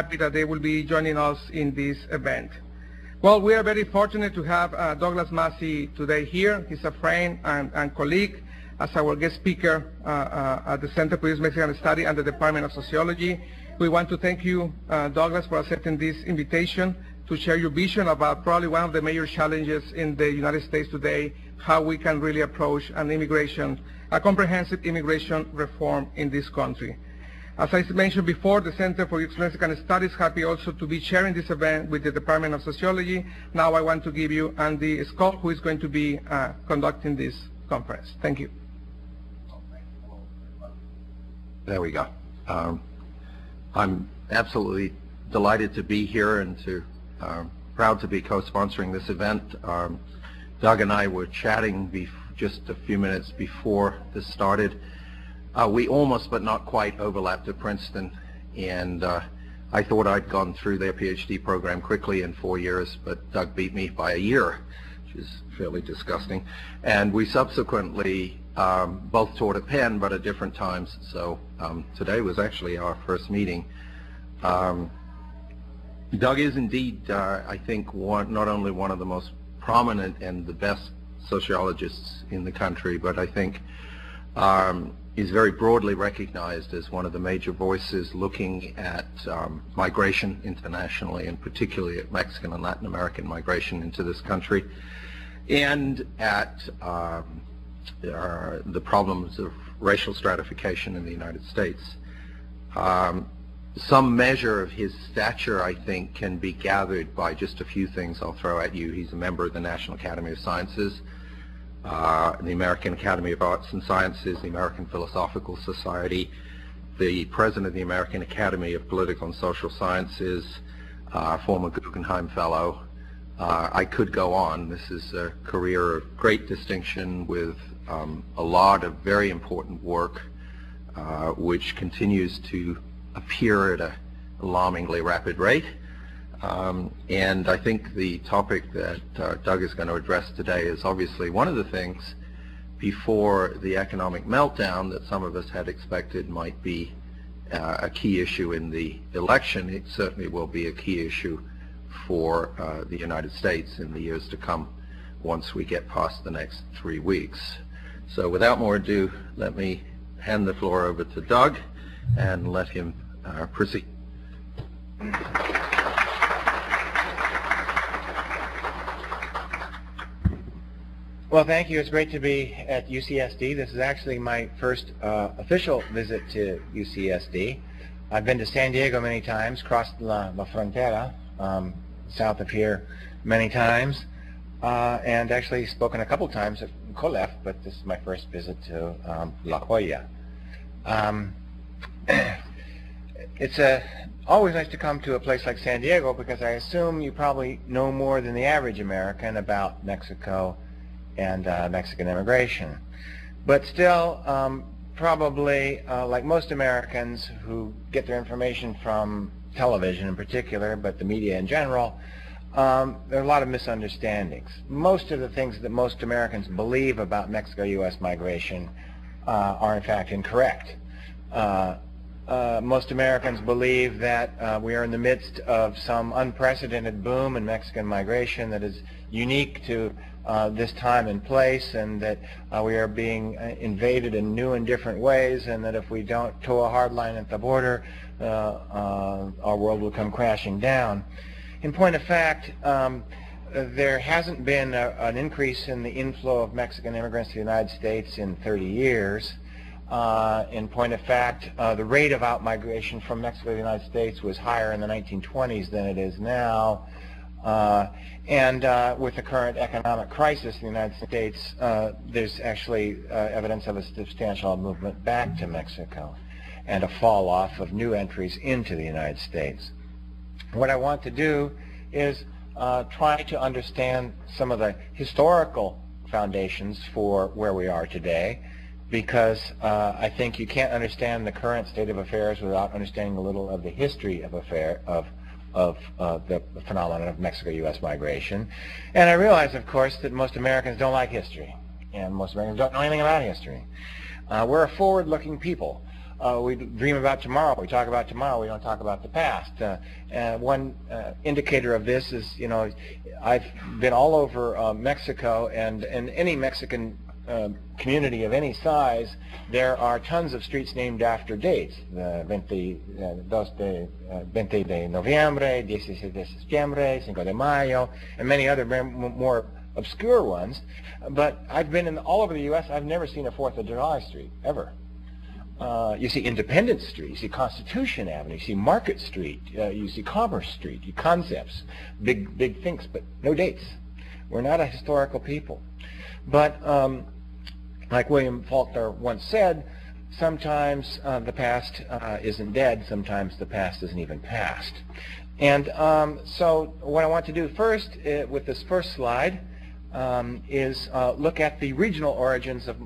happy that they will be joining us in this event. Well, we are very fortunate to have Douglas Massey today here. He's a friend and colleague as our guest speaker at the Center for Mexican Study and the Department of Sociology. We want to thank you, Douglas, for accepting this invitation to share your vision about probably one of the major challenges in the United States today, how we can really approach a comprehensive immigration reform in this country. As I mentioned before, the Center for Mexican Studies is happy also to be sharing this event with the Department of Sociology. Now I want to give you Andew Scott, who is going to be conducting this conference. Thank you. There we go. I'm absolutely delighted to be here and proud to be co-sponsoring this event. Doug and I were chatting just a few minutes before this started. We almost but not quite overlapped at Princeton, and I thought I'd gone through their PhD program quickly in 4 years, but Doug beat me by a year, which is fairly disgusting. And we subsequently both taught at Penn, but at different times, so today was actually our first meeting. Doug is indeed, I think, not only one of the most prominent and the best sociologists in the country, but I think is very broadly recognized as one of the major voices looking at migration internationally, and particularly at Mexican and Latin American migration into this country, and at the problems of racial stratification in the United States. Some measure of his stature, I think, can be gathered by just a few things I'll throw at you. He's a member of the National Academy of Sciences, the American Academy of Arts and Sciences, the American Philosophical Society, the President of the American Academy of Political and Social Sciences, former Guggenheim Fellow. I could go on. This is a career of great distinction with a lot of very important work which continues to appear at an alarmingly rapid rate. And I think the topic that Doug is going to address today is obviously one of the things before the economic meltdown that some of us had expected might be a key issue in the election. It certainly will be a key issue for the United States in the years to come once we get past the next 3 weeks. So without more ado, let me hand the floor over to Doug and let him proceed. Well, thank you. It's great to be at UCSD. This is actually my first official visit to UCSD. I've been to San Diego many times, crossed la Frontera, south of here many times, and actually spoken a couple times at Colegio, but this is my first visit to La Jolla. It's always nice to come to a place like San Diego because I assume you probably know more than the average American about Mexico and Mexican immigration. But still, probably like most Americans who get their information from television in particular, but the media in general, there are a lot of misunderstandings. Most of the things that most Americans believe about Mexico-U.S. migration are in fact incorrect. Most Americans believe that we are in the midst of some unprecedented boom in Mexican migration that is unique to this time and place, and that we are being invaded in new and different ways, and that if we don't toe a hard line at the border, our world will come crashing down. In point of fact, there hasn't been an increase in the inflow of Mexican immigrants to the United States in 30 years. In point of fact, the rate of outmigration from Mexico to the United States was higher in the 1920s than it is now. And with the current economic crisis in the United States, there's actually evidence of a substantial movement back to Mexico and a fall off of new entries into the United States. What I want to do is try to understand some of the historical foundations for where we are today, because I think you can't understand the current state of affairs without understanding a little of the history of the phenomenon of Mexico-U.S. migration. And I realize, of course, that most Americans don't like history, and most Americans don't know anything about history. We're a forward-looking people. we dream about tomorrow. We talk about tomorrow. We don't talk about the past. One indicator of this is, you know, I've been all over Mexico, and in any Mexican community of any size, there are tons of streets named after dates. The 20 de noviembre, 16 de septiembre, 5 de mayo, and many other more obscure ones. But I've been all over the U.S. I've never seen a 4th of July street, ever. You see Independence Street, you see Constitution Avenue, you see Market Street, you see Commerce Street, you concepts, big things, but no dates. We're not a historical people. But like William Faulkner once said, sometimes the past isn't dead, sometimes the past isn't even past. And so what I want to do first with this first slide is look at the regional origins of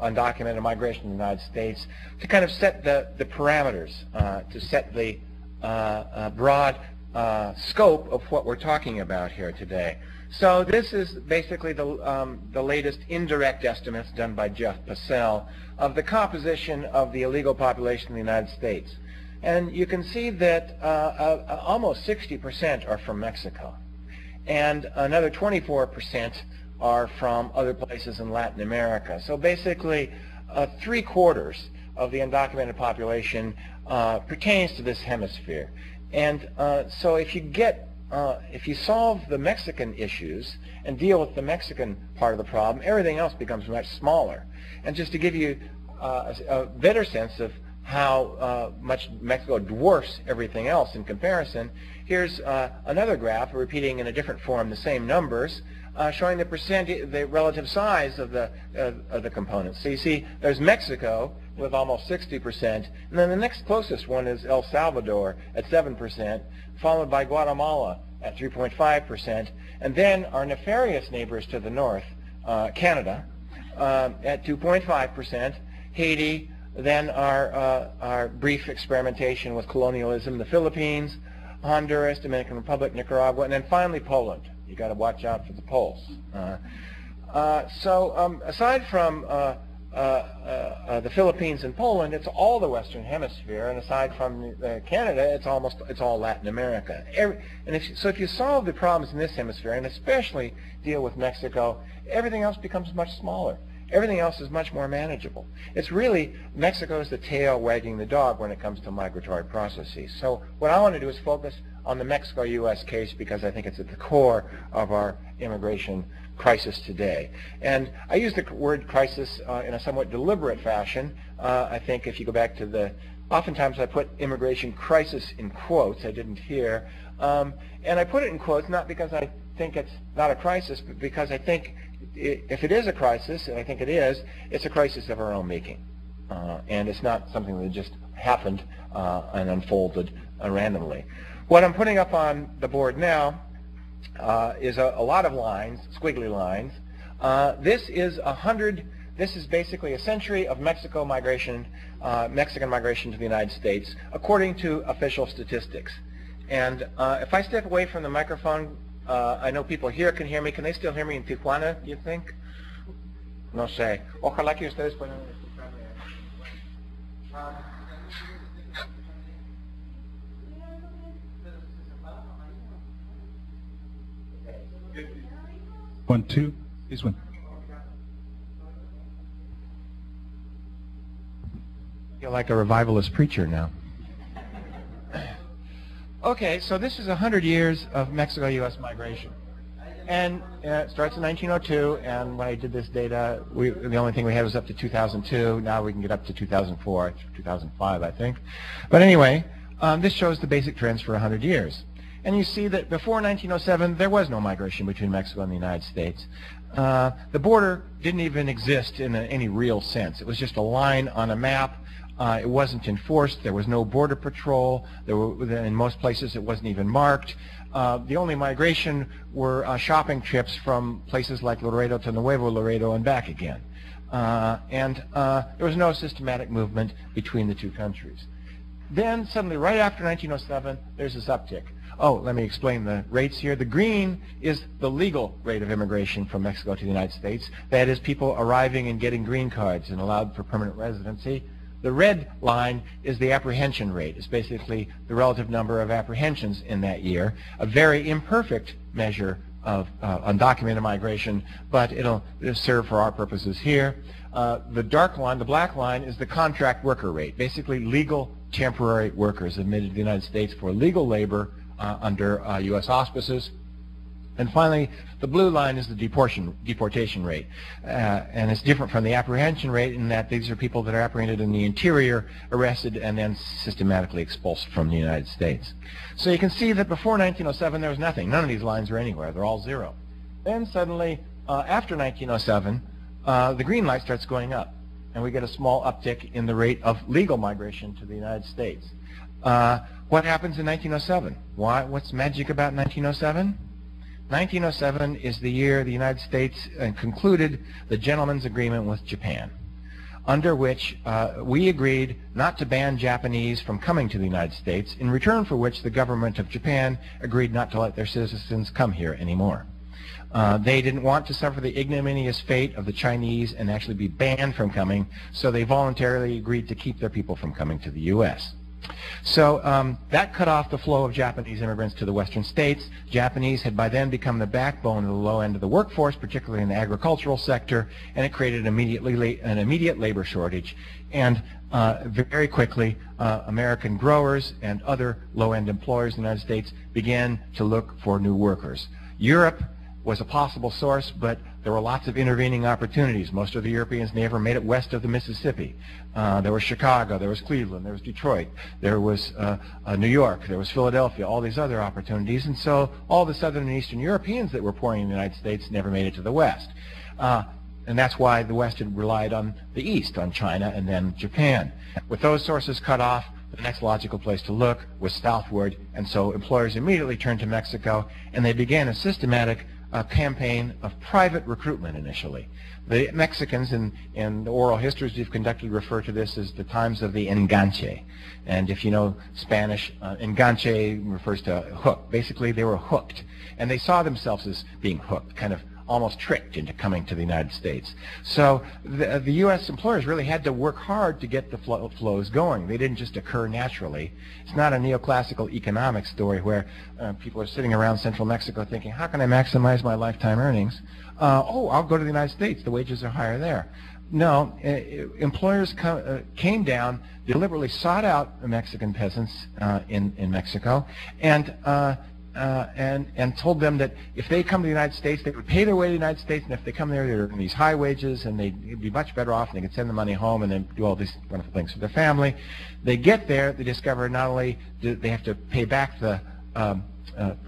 undocumented migration in the United States to kind of set the parameters, to set the broad scope of what we're talking about here today. So this is basically the latest indirect estimates done by Jeff Passell of the composition of the illegal population in the United States. And you can see that almost 60% are from Mexico. And another 24% are from other places in Latin America. So basically 3/4 of the undocumented population pertains to this hemisphere. And so if you solve the Mexican issues and deal with the Mexican part of the problem, everything else becomes much smaller. And just to give you a better sense of how much Mexico dwarfs everything else in comparison, here's another graph repeating in a different form the same numbers, showing the relative size of the components. So you see there's Mexico with almost 60%, and then the next closest one is El Salvador at 7%, followed by Guatemala at 3.5%, and then our nefarious neighbors to the north, Canada, at 2.5%, Haiti, then our brief experimentation with colonialism, the Philippines, Honduras, Dominican Republic, Nicaragua, and then finally Poland. You got to watch out for the Poles. Aside from the Philippines and Poland, it's all the Western Hemisphere, and aside from Canada, it's all Latin America. So if you solve the problems in this hemisphere, and especially deal with Mexico, everything else becomes much smaller. Everything else is much more manageable. It's really Mexico's the tail wagging the dog when it comes to migratory processes. So what I want to do is focus on the Mexico-U.S. case because I think it's at the core of our immigration crisis today. And I use the word crisis in a somewhat deliberate fashion. I think if you go back to oftentimes I put immigration crisis in quotes, I didn't here. And I put it in quotes not because I think it's not a crisis, but because I think if it is a crisis, and I think it is, it's a crisis of our own making. And it's not something that just happened and unfolded randomly. What I'm putting up on the board now is a lot of lines, squiggly lines. This is basically a century of Mexican migration to the United States, according to official statistics. And if I step away from the microphone, I know people here can hear me. Can they still hear me in Tijuana, do you think? No sé. Ojalá que ustedes puedan escucharme. One, two, this one. I feel like a revivalist preacher now. Okay, so this is 100 years of Mexico-U.S. migration. And it starts in 1902, and when I did this data, the only thing we had was up to 2002. Now we can get up to 2004, 2005, I think. But anyway, this shows the basic trends for 100 years. And you see that before 1907, there was no migration between Mexico and the United States. The border didn't even exist in any real sense. It was just a line on a map. It wasn't enforced. There was no border patrol. In most places, it wasn't even marked. The only migration were shopping trips from places like Laredo to Nuevo Laredo and back again. There was no systematic movement between the two countries. Then suddenly, right after 1907, there's this uptick. Oh, let me explain the rates here. The green is the legal rate of immigration from Mexico to the United States. That is, people arriving and getting green cards and allowed for permanent residency. The red line is the apprehension rate. It's basically the relative number of apprehensions in that year, a very imperfect measure of undocumented migration, but it'll serve for our purposes here. The dark line, the black line, is the contract worker rate, basically legal temporary workers admitted to the United States for legal labor under U.S. auspices. And finally, the blue line is the deportation rate. And it's different from the apprehension rate in that these are people that are apprehended in the interior, arrested, and then systematically expulsed from the United States. So you can see that before 1907 there was nothing. None of these lines were anywhere. They're all zero. Then suddenly, after 1907, the green light starts going up, and we get a small uptick in the rate of legal migration to the United States. What happens in 1907? What's magic about 1907? 1907 is the year the United States concluded the Gentleman's Agreement with Japan, under which we agreed not to ban Japanese from coming to the United States, in return for which the government of Japan agreed not to let their citizens come here anymore. They didn't want to suffer the ignominious fate of the Chinese and actually be banned from coming, so they voluntarily agreed to keep their people from coming to the U.S. So that cut off the flow of Japanese immigrants to the western states. Japanese had by then become the backbone of the low end of the workforce, particularly in the agricultural sector, and it created an immediate labor shortage. And very quickly, American growers and other low-end employers in the United States began to look for new workers. Europe was a possible source, but there were lots of intervening opportunities. Most of the Europeans never made it west of the Mississippi. There was Chicago, there was Cleveland, there was Detroit, there was New York, there was Philadelphia, all these other opportunities. And so all the southern and eastern Europeans that were pouring in the United States never made it to the west. And that's why the West had relied on the East, on China and then Japan. With those sources cut off, the next logical place to look was southward, and so employers immediately turned to Mexico, and they began a systematic campaign of private recruitment initially. The Mexicans, in the oral histories we've conducted, refer to this as the times of the enganche. And if you know Spanish, enganche refers to hook. Basically, they were hooked, and they saw themselves as being hooked, kind of almost tricked into coming to the United States. So the U.S. employers really had to work hard to get the flows going. They didn't just occur naturally. It's not a neoclassical economic story where people are sitting around central Mexico thinking, how can I maximize my lifetime earnings? I'll go to the United States. The wages are higher there. No, employers came down, deliberately sought out Mexican peasants in Mexico, and told them that if they come to the United States, they would pay their way to the United States, and if they come there, they'd earn these high wages, and they'd be much better off, and they could send the money home and then do all these wonderful things for their family. They get there, they discover not only do they have to pay back the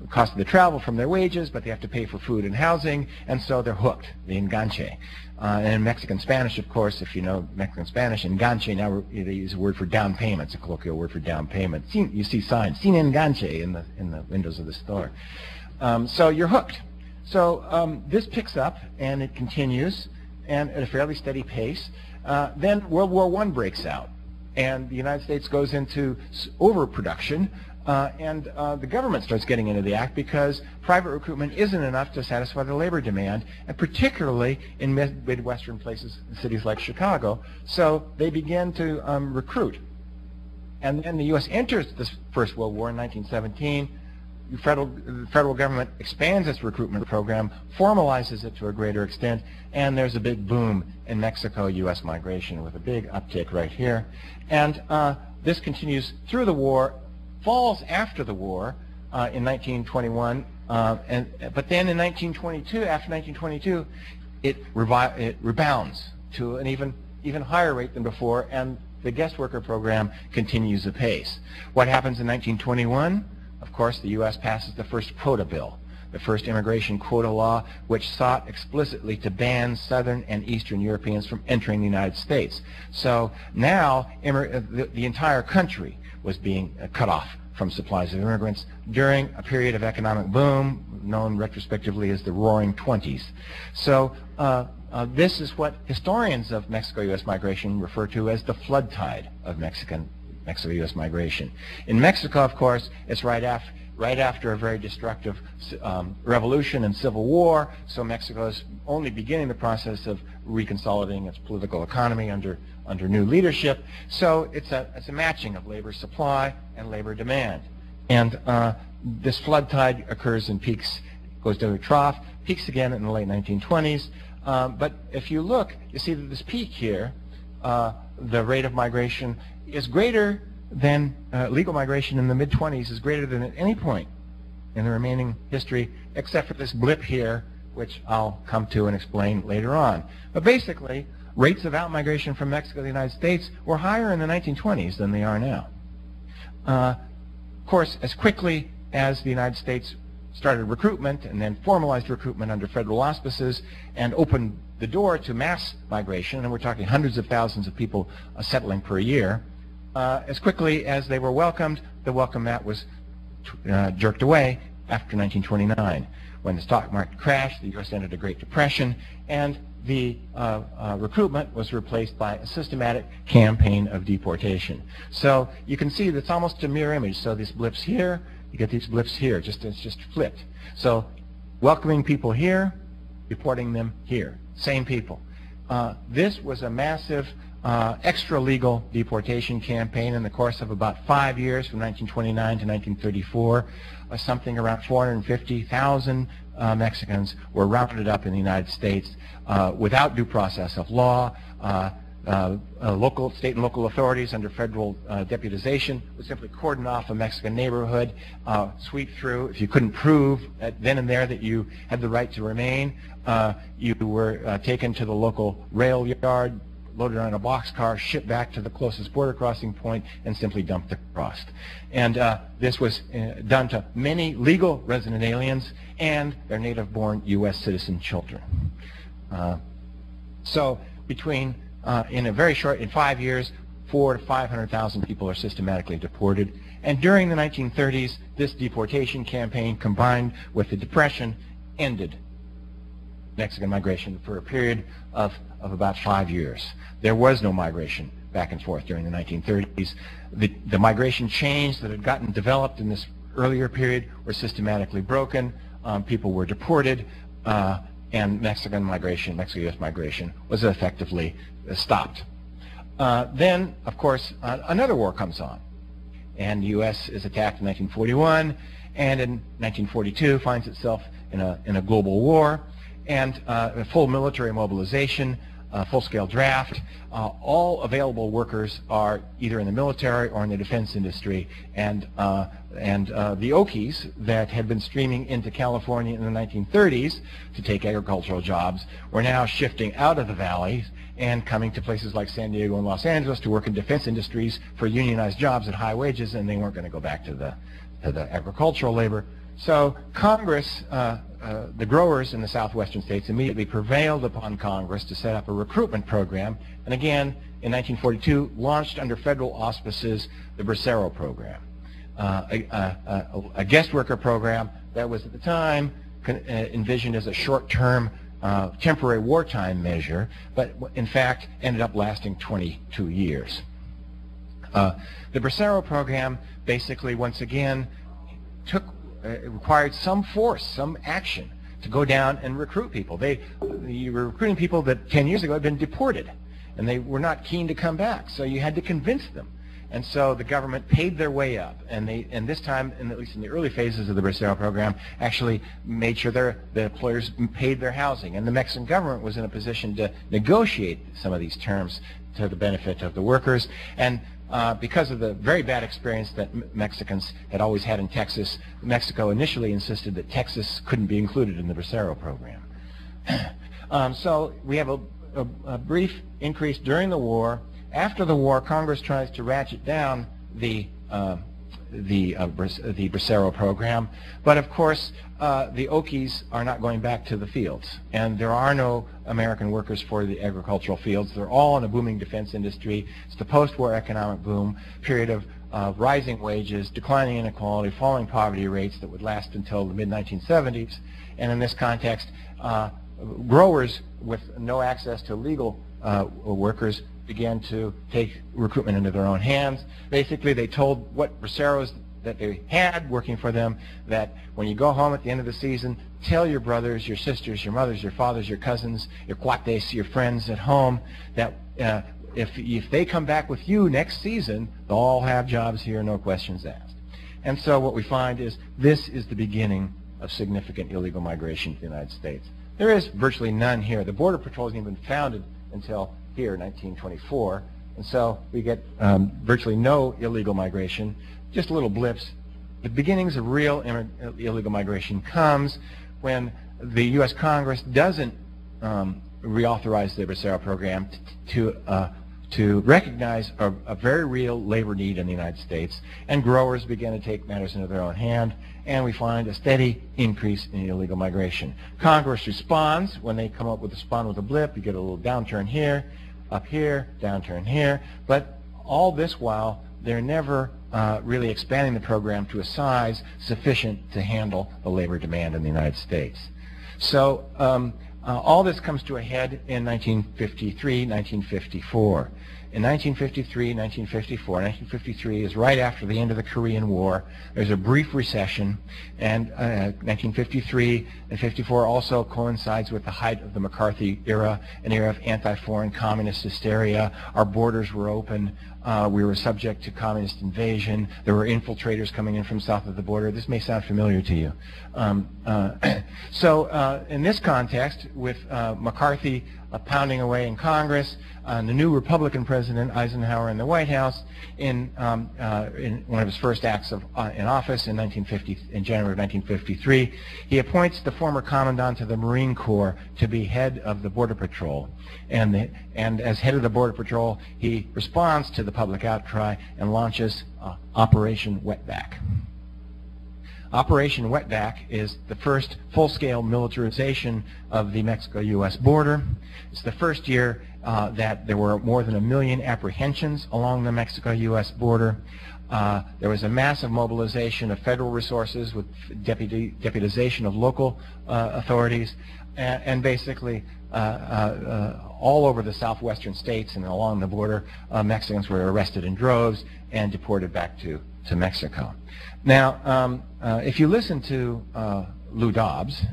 cost of the travel from their wages, but they have to pay for food and housing, and so they're hooked, the enganche. And in Mexican Spanish, of course, if you know Mexican Spanish, enganche, now they use a word for down payment. It's a colloquial word for down payment. You see signs, sin enganche, in the windows of the store. So you're hooked. So this picks up, and it continues, and at a fairly steady pace. Then World War I breaks out, and the United States goes into overproduction. And the government starts getting into the act because private recruitment isn't enough to satisfy the labor demand, and particularly in Midwestern places, cities like Chicago. So they begin to recruit. And then the U.S. enters the First World War in 1917. The federal government expands its recruitment program, formalizes it to a greater extent, and there's a big boom in Mexico-U.S. migration with a big uptick right here. And this continues through the war, falls after the war in 1921, but then in 1922, after 1922, it rebounds to an even higher rate than before, and the guest worker program continues apace. What happens in 1921? Of course, the U.S. passes the first quota bill, the first immigration quota law, which sought explicitly to ban Southern and Eastern Europeans from entering the United States. So now the entire country was being cut off from supplies of immigrants during a period of economic boom known retrospectively as the Roaring Twenties. So this is what historians of Mexico-U.S. migration refer to as the flood tide of Mexico-U.S. migration. In Mexico, of course, it's right after right after a very destructive revolution and civil war, so Mexico is only beginning the process of reconsolidating its political economy under new leadership. So it's a matching of labor supply and labor demand. And this flood tide occurs in peaks, goes to a trough, peaks again in the late 1920s. But if you look, you see that this peak here, the rate of migration is greater than legal migration in the mid-20s is greater than at any point in the remaining history, except for this blip here, which I'll come to and explain later on. But basically, rates of outmigration from Mexico to the United States were higher in the 1920s than they are now. Of course, as quickly as the United States started recruitment and then formalized recruitment under federal auspices and opened the door to mass migration, and we're talking hundreds of thousands of people settling per year, as quickly as they were welcomed, the welcome mat was jerked away after 1929. When the stock market crashed, the U.S. entered a Great Depression, and the recruitment was replaced by a systematic campaign of deportation. So you can see that's almost a mirror image. So these blips here, you get these blips here, it's just flipped. So welcoming people here, deporting them here, same people. This was a massive extra-legal deportation campaign in the course of about 5 years, from 1929 to 1934. Something around 450,000 Mexicans were rounded up in the United States without due process of law. State and local authorities under federal deputization would simply cordon off a Mexican neighborhood, sweep through. If you couldn't prove then and there that you had the right to remain, you were taken to the local rail yard, loaded on a boxcar, shipped back to the closest border crossing point, and simply dumped across. And this was done to many legal resident aliens and their native-born U.S. citizen children. So between in 5 years, 400,000 to 500,000 people are systematically deported. And during the 1930s, this deportation campaign, combined with the Depression, ended Mexican migration for a period of about 5 years. There was no migration back and forth during the 1930s. The migration chains that had gotten developed in this earlier period were systematically broken. People were deported, and Mexican migration, Mexico-U.S. migration, was effectively stopped. Then, of course, another war comes on, and the U.S. is attacked in 1941, and in 1942 finds itself in a global war, and a full military mobilization, full-scale draft. All available workers are either in the military or in the defense industry, and the Okies that had been streaming into California in the 1930s to take agricultural jobs were now shifting out of the valleys and coming to places like San Diego and Los Angeles to work in defense industries for unionized jobs at high wages, and they weren't going to go back to the agricultural labor. So Congress, the growers in the southwestern states, immediately prevailed upon Congress to set up a recruitment program, and again in 1942 launched under federal auspices the Bracero program, a guest worker program that was at the time envisioned as a short-term temporary wartime measure, but in fact ended up lasting 22 years. The Bracero program basically once again it required some force, some action to go down and recruit people. You were recruiting people that 10 years ago had been deported, and they were not keen to come back, so you had to convince them. And so the government paid their way up, and this time, at least in the early phases of the Bracero program, actually made sure the employers paid their housing, and the Mexican government was in a position to negotiate some of these terms to the benefit of the workers. And because of the very bad experience that Mexicans had always had in Texas, Mexico initially insisted that Texas couldn't be included in the Bracero program. So we have a brief increase during the war. After the war, Congress tries to ratchet down the Bracero program, but of course the Okies are not going back to the fields, and there are no American workers for the agricultural fields. They're all in a booming defense industry. It's the post-war economic boom, period of rising wages, declining inequality, falling poverty rates that would last until the mid-1970s, and in this context, growers with no access to legal began to take recruitment into their own hands. Basically, they told what Braceros that they had working for them, that when you go home at the end of the season, tell your brothers, your sisters, your mothers, your fathers, your cousins, your cuates, your friends at home, that if they come back with you next season, they'll all have jobs here, no questions asked. And so what we find is this is the beginning of significant illegal migration to the United States. There is virtually none here. The Border Patrol isn't even founded until here, 1924. And so we get virtually no illegal migration, just little blips. The beginnings of real illegal migration comes when the U.S. Congress doesn't reauthorize the Bracero program to recognize a very real labor need in the United States, and growers begin to take matters into their own hand, and we find a steady increase in illegal migration. Congress responds. When they come up with a blip, you get a little downturn here, up here, downturn here, but all this while they're never really expanding the program to a size sufficient to handle the labor demand in the United States. So all this comes to a head in 1953, 1954. In 1953, 1954, 1953 is right after the end of the Korean War. There's a brief recession, and 1953 and 54 also coincides with the height of the McCarthy era, an era of anti-foreign communist hysteria. Our borders were open. We were subject to communist invasion. There were infiltrators coming in from south of the border. This may sound familiar to you. So in this context, with McCarthy pounding away in Congress, the new Republican President Eisenhower in the White House, in one of his first acts in office in January of 1953, he appoints the former Commandant of the Marine Corps to be head of the Border Patrol. And as head of the Border Patrol, he responds to the public outcry and launches Operation Wetback. Operation Wetback is the first full-scale militarization of the Mexico-U.S. border. It's the first year that there were more than 1 million apprehensions along the Mexico-U.S. border. There was a massive mobilization of federal resources with deputization of local authorities, and basically all over the southwestern states and along the border, Mexicans were arrested in droves and deported back to Mexico. Now, if you listen to Lou Dobbs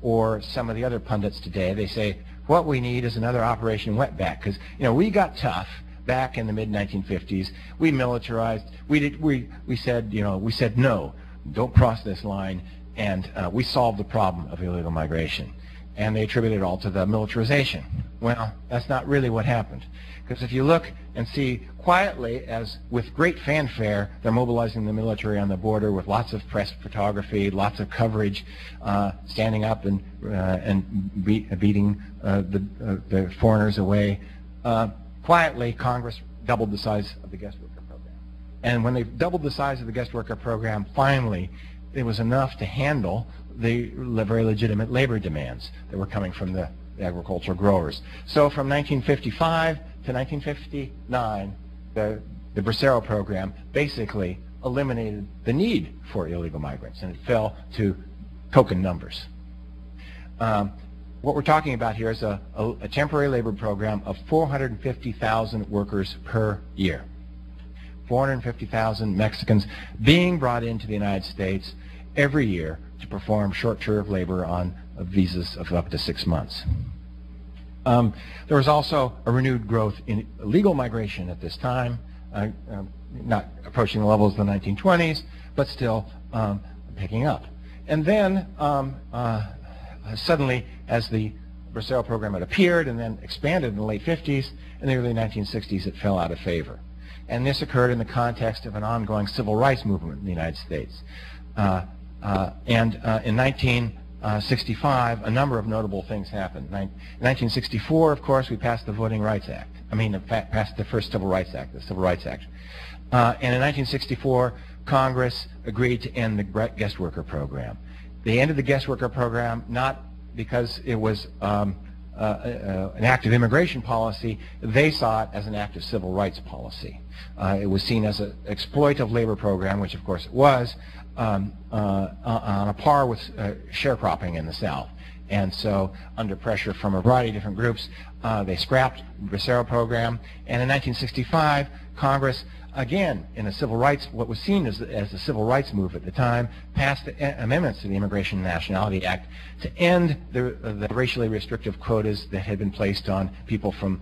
or some of the other pundits today, they say, what we need is another Operation Wetback, because we got tough back in the mid-1950s. We militarized. We said no, don't cross this line, and we solved the problem of illegal migration. And they attribute it all to the militarization. Well, that's not really what happened. Because if you look and see quietly, as with great fanfare, they're mobilizing the military on the border with lots of press photography, lots of coverage, standing up and beating the foreigners away. Quietly, Congress doubled the size of the guest worker program. And when they doubled the size of the guest worker program, finally, it was enough to handle the very legitimate labor demands that were coming from the agricultural growers. So from 1955 to 1959, the Bracero program basically eliminated the need for illegal migrants, and it fell to token numbers. What we're talking about here is a temporary labor program of 450,000 workers per year. 450,000 Mexicans being brought into the United States every year to perform short-term labor on visas of up to 6 months. There was also a renewed growth in illegal migration at this time, not approaching the levels of the 1920s, but still picking up. And then suddenly, as the Bracero program had appeared and then expanded in the late 50s, in the early 1960s it fell out of favor. And this occurred in the context of an ongoing civil rights movement in the United States. In 1965, a number of notable things happened. In 1964, of course, we passed the Voting Rights Act. Passed the first Civil Rights Act, the Civil Rights Act. And in 1964, Congress agreed to end the guest worker program. They ended the guest worker program not because it was an act of immigration policy. They saw it as an act of civil rights policy. It was seen as an exploitative labor program, which of course it was, on a par with sharecropping in the South. And so, under pressure from a variety of different groups, They scrapped the Bracero program, and in 1965, Congress, again, in a civil rights, what was seen as a civil rights move at the time, passed amendments to the Immigration and Nationality Act to end the racially restrictive quotas that had been placed on people from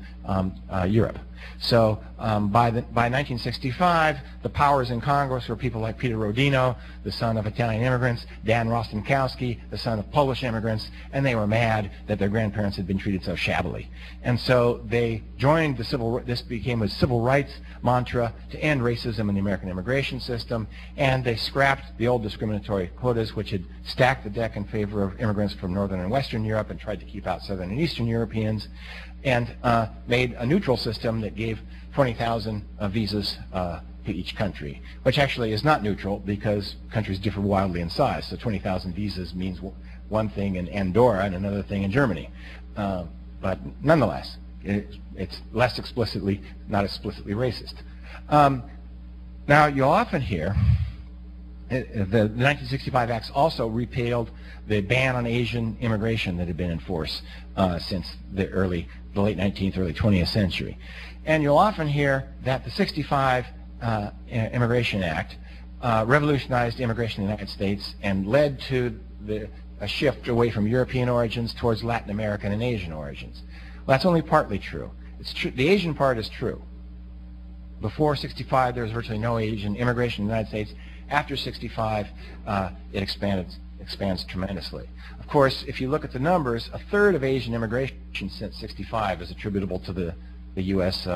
Europe. So by 1965, the powers in Congress were people like Peter Rodino, the son of Italian immigrants, Dan Rostenkowski, the son of Polish immigrants, and they were mad that their grandparents had been treated so shabbily. And so they joined this became a civil rights mantra to end racism in the American immigration system, and they scrapped the old discriminatory quotas, which had stacked the deck in favor of immigrants from Northern and Western Europe and tried to keep out Southern and Eastern Europeans, and made a neutral system that gave 20,000 visas to each country, which actually is not neutral because countries differ wildly in size. So 20,000 visas means one thing in Andorra and another thing in Germany. But nonetheless, it's less explicitly, not explicitly racist. Now, you'll often hear the 1965 Acts also repealed the ban on Asian immigration that had been in force since the late 19th, early 20th century. And you'll often hear that the 65 Immigration Act revolutionized immigration in the United States and led to a shift away from European origins towards Latin American and Asian origins. Well, that's only partly true. It's true. The Asian part is true. Before 65, there was virtually no Asian immigration in the United States. After 65, it expands tremendously. Of course, if you look at the numbers, a third of Asian immigration since 65 is attributable to the U.S.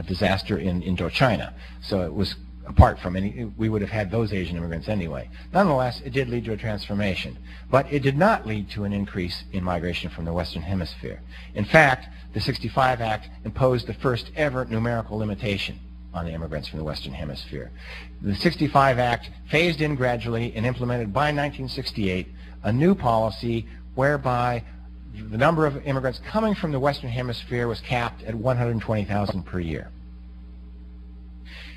Disaster in Indochina. So it was apart from any, we would have had those Asian immigrants anyway. Nonetheless, it did lead to a transformation. But it did not lead to an increase in migration from the Western Hemisphere. In fact, the 65 Act imposed the first ever numerical limitation on the immigrants from the Western Hemisphere. The 65 Act phased in gradually and implemented by 1968 a new policy whereby the number of immigrants coming from the Western Hemisphere was capped at 120,000 per year.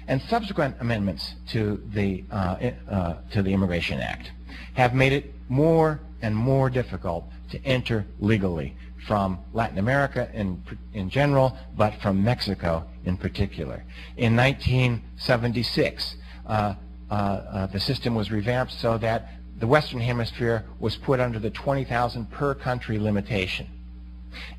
And subsequent amendments to the Immigration Act have made it more and more difficult to enter legally from Latin America in general, but from Mexico in particular. In 1976, the system was revamped so that the Western Hemisphere was put under the 20,000 per country limitation.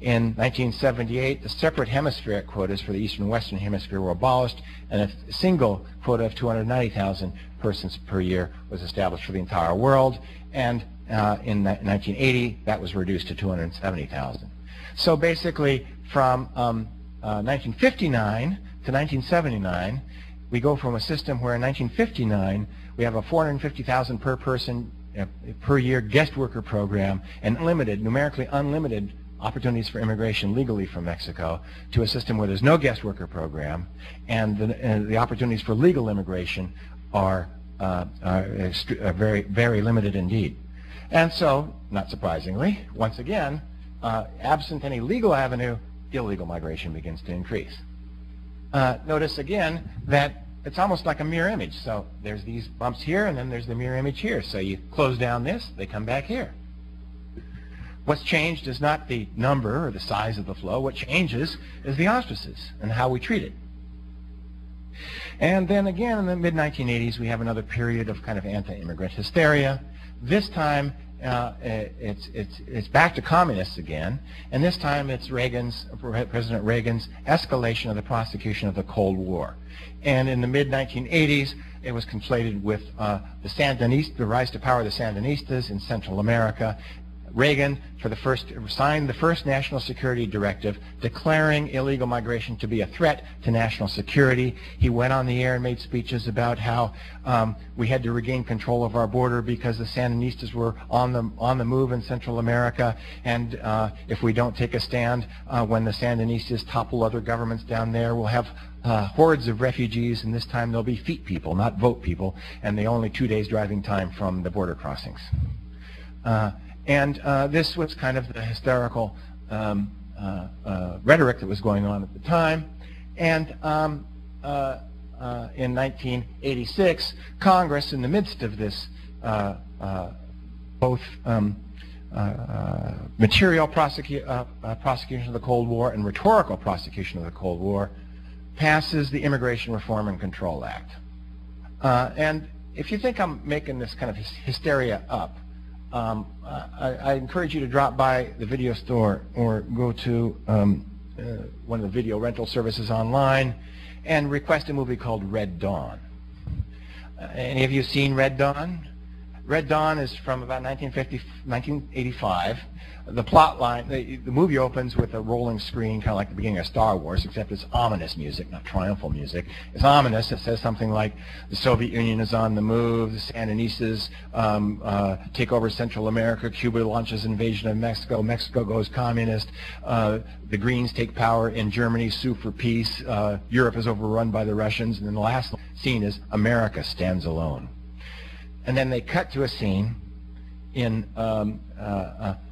In 1978, the separate hemispheric quotas for the Eastern and Western Hemisphere were abolished, and a single quota of 290,000 persons per year was established for the entire world, and in 1980, that was reduced to 270,000. So basically, from 1959 to 1979, we go from a system where in 1959, we have a 450,000 per person per year guest worker program and numerically unlimited opportunities for immigration legally from Mexico, to a system where there's no guest worker program, and the opportunities for legal immigration are very, very limited indeed. And so, not surprisingly, once again, absent any legal avenue, illegal migration begins to increase. Notice again that it's almost like a mirror image. So there's these bumps here, and then there's the mirror image here. So you close down this, they come back here. What's changed is not the number or the size of the flow. What changes is the auspices and how we treat it. And then again, in the mid-1980s, we have another period of kind of anti-immigrant hysteria. This time, it's back to communists again, and this time it's President Reagan's escalation of the prosecution of the Cold War. And in the mid-1980s, it was conflated with the rise to power of the Sandinistas in Central America. Reagan signed the first national security directive declaring illegal migration to be a threat to national security. He went on the air and made speeches about how we had to regain control of our border because the Sandinistas were on the move in Central America, and if we don't take a stand when the Sandinistas topple other governments down there, we'll have hordes of refugees, and this time they'll be feet people, not vote people, and they only 2 days driving time from the border crossings. And this was kind of the hysterical rhetoric that was going on at the time. And in 1986, Congress, in the midst of this both material prosecution of the Cold War and rhetorical prosecution of the Cold War, passes the Immigration Reform and Control Act. And if you think I'm making this kind of hysteria up, I encourage you to drop by the video store or go to one of the video rental services online and request a movie called Red Dawn. Any of you seen Red Dawn? Red Dawn is from about 1985. The plot line, the movie opens with a rolling screen, kind of like the beginning of Star Wars, except it's ominous music, not triumphal music. It's ominous. It says something like, the Soviet Union is on the move, the Sandinistas take over Central America, Cuba launches invasion of Mexico, Mexico goes communist, the Greens take power in Germany, sue for peace, Europe is overrun by the Russians, and then the last scene is America stands alone. And then they cut to a scene in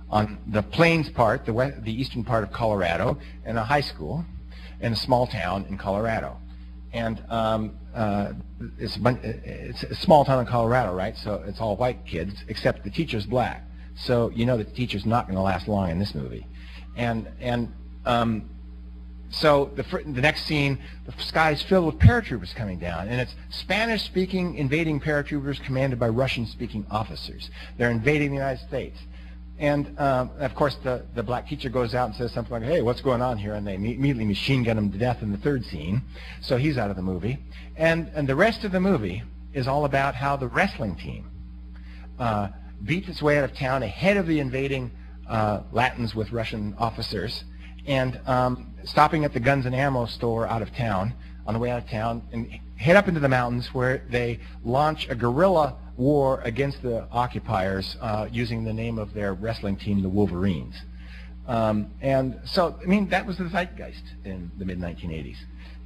on the plains part, the eastern part of Colorado, in a high school in a small town in Colorado. And it's a small town in Colorado, right? So it's all white kids, except the teacher's black. So you know that the teacher's not going to last long in this movie. So the next scene, the sky is filled with paratroopers coming down, and it's Spanish-speaking invading paratroopers commanded by Russian-speaking officers. They're invading the United States. And of course, the black teacher goes out and says something like, "Hey, what's going on here?" And they immediately machine gun him to death in the third scene. So he's out of the movie. And the rest of the movie is all about how the wrestling team beats its way out of town ahead of the invading Latins with Russian officers, and stopping at the guns and ammo store out of town, on the way out of town, and head up into the mountains where they launch a guerrilla war against the occupiers using the name of their wrestling team, the Wolverines. And so, I mean, that was the zeitgeist in the mid-1980s.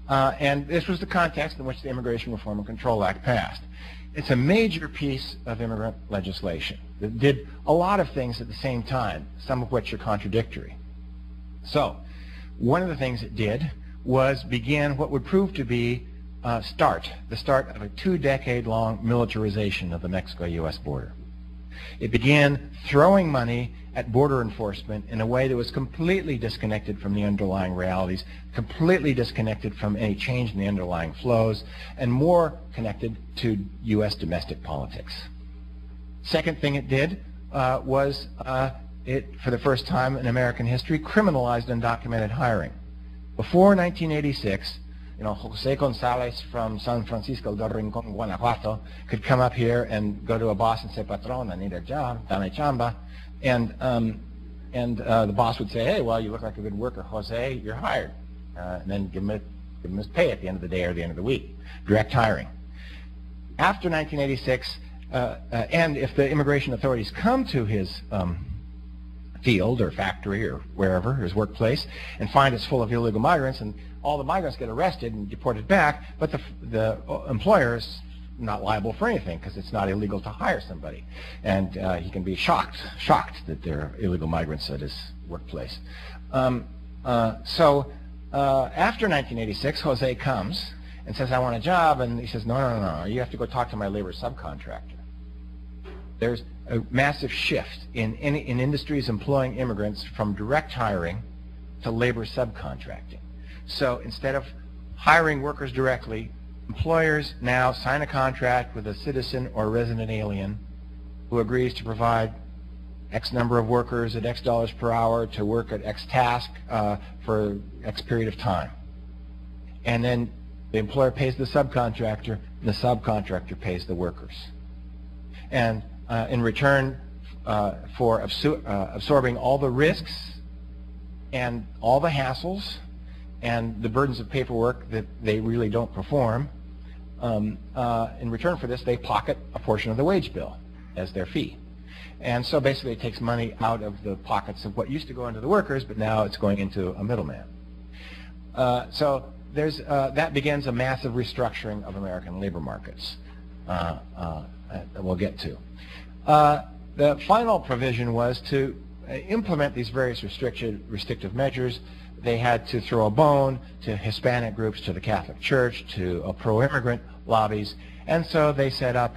And this was the context in which the Immigration Reform and Control Act passed. It's a major piece of immigrant legislation that did a lot of things at the same time, some of which are contradictory. So, one of the things it did was begin what would prove to be the start of a 2-decade-long militarization of the Mexico-U.S. border. It began throwing money at border enforcement in a way that was completely disconnected from the underlying realities, completely disconnected from any change in the underlying flows, and more connected to U.S. domestic politics. Second thing it did was it, for the first time in American history, criminalized undocumented hiring. Before 1986, you know, Jose Gonzalez from San Francisco del Rincón, Guanajuato, could come up here and go to a boss and say, "Patron, I need a job, dame chamba," and the boss would say, "Hey, well, you look like a good worker, Jose, you're hired," and then give him his pay at the end of the day or the end of the week. Direct hiring. After 1986, and if the immigration authorities come to his field or factory or wherever, his workplace, and find it's full of illegal migrants, and all the migrants get arrested and deported back, but the employer is not liable for anything because it's not illegal to hire somebody, and he can be shocked that there are illegal migrants at his workplace. So after 1986, Jose comes and says, "I want a job," and he says, no, you have to go talk to my labor subcontractor. There's a massive shift in industries employing immigrants from direct hiring to labor subcontracting. So instead of hiring workers directly, employers now sign a contract with a citizen or resident alien who agrees to provide X number of workers at X dollars per hour to work at X task for X period of time. And then the employer pays the subcontractor, and the subcontractor pays the workers. And in return for absorbing all the risks and all the hassles and the burdens of paperwork that they really don't perform, in return for this, they pocket a portion of the wage bill as their fee. And so basically it takes money out of the pockets of what used to go into the workers, but now it's going into a middleman. So there's, that begins a massive restructuring of American labor markets that we'll get to. The final provision was to implement these various restrictive measures. They had to throw a bone to Hispanic groups, to the Catholic Church, to pro-immigrant lobbies, and so they set up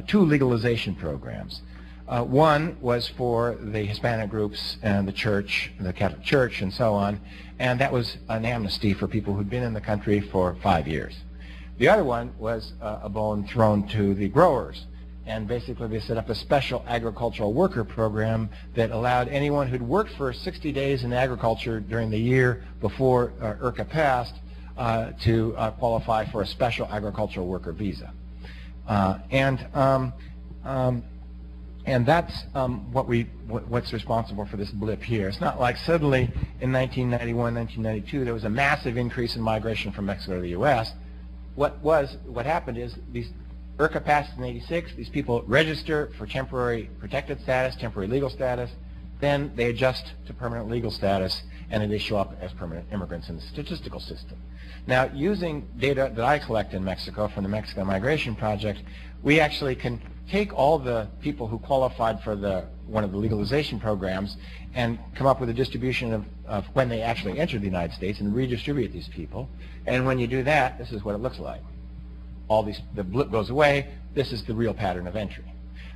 2 legalization programs. One was for the Hispanic groups and the church, the Catholic Church and so on, and that was an amnesty for people who'd been in the country for 5 years. The other one was a bone thrown to the growers, and basically they set up a special agricultural worker program that allowed anyone who'd worked for 60 days in agriculture during the year before IRCA passed to qualify for a special agricultural worker visa. And that's what's responsible for this blip here. It's not like suddenly in 1991, 1992 there was a massive increase in migration from Mexico to the U.S. What happened is these IRCA passed in '86. These people register for temporary protected status, temporary legal status. Then they adjust to permanent legal status, and then they show up as permanent immigrants in the statistical system. Now, using data that I collect in Mexico from the Mexican Migration Project, we actually can take all the people who qualified for one of the legalization programs and come up with a distribution of when they actually entered the United States and redistribute these people. And when you do that, this is what it looks like. The blip goes away. This is the real pattern of entry.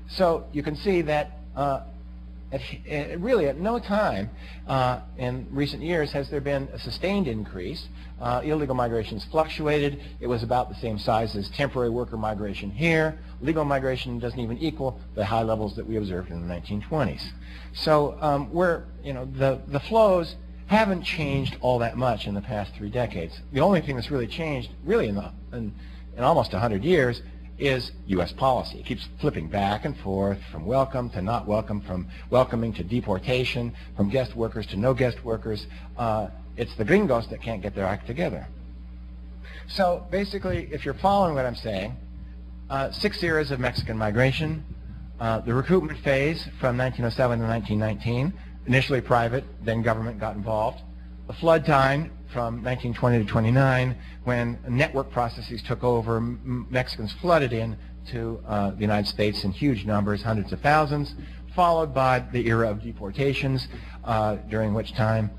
So you can see that really at no time in recent years has there been a sustained increase. Illegal migration's fluctuated. It was about the same size as temporary worker migration here. Legal migration doesn't even equal the high levels that we observed in the 1920s. So the flows haven't changed all that much in the past 3 decades. The only thing that's really changed, really in almost 100 years, is U.S. policy. It keeps flipping back and forth from welcome to not welcome, from welcoming to deportation, from guest workers to no guest workers. It's the gringos that can't get their act together. So basically, if you're following what I'm saying, 6 eras of Mexican migration, the recruitment phase from 1907 to 1919, initially private, then government got involved. The flood time from 1920 to 29, when network processes took over, Mexicans flooded in to the United States in huge numbers, hundreds of thousands, followed by the era of deportations, during which time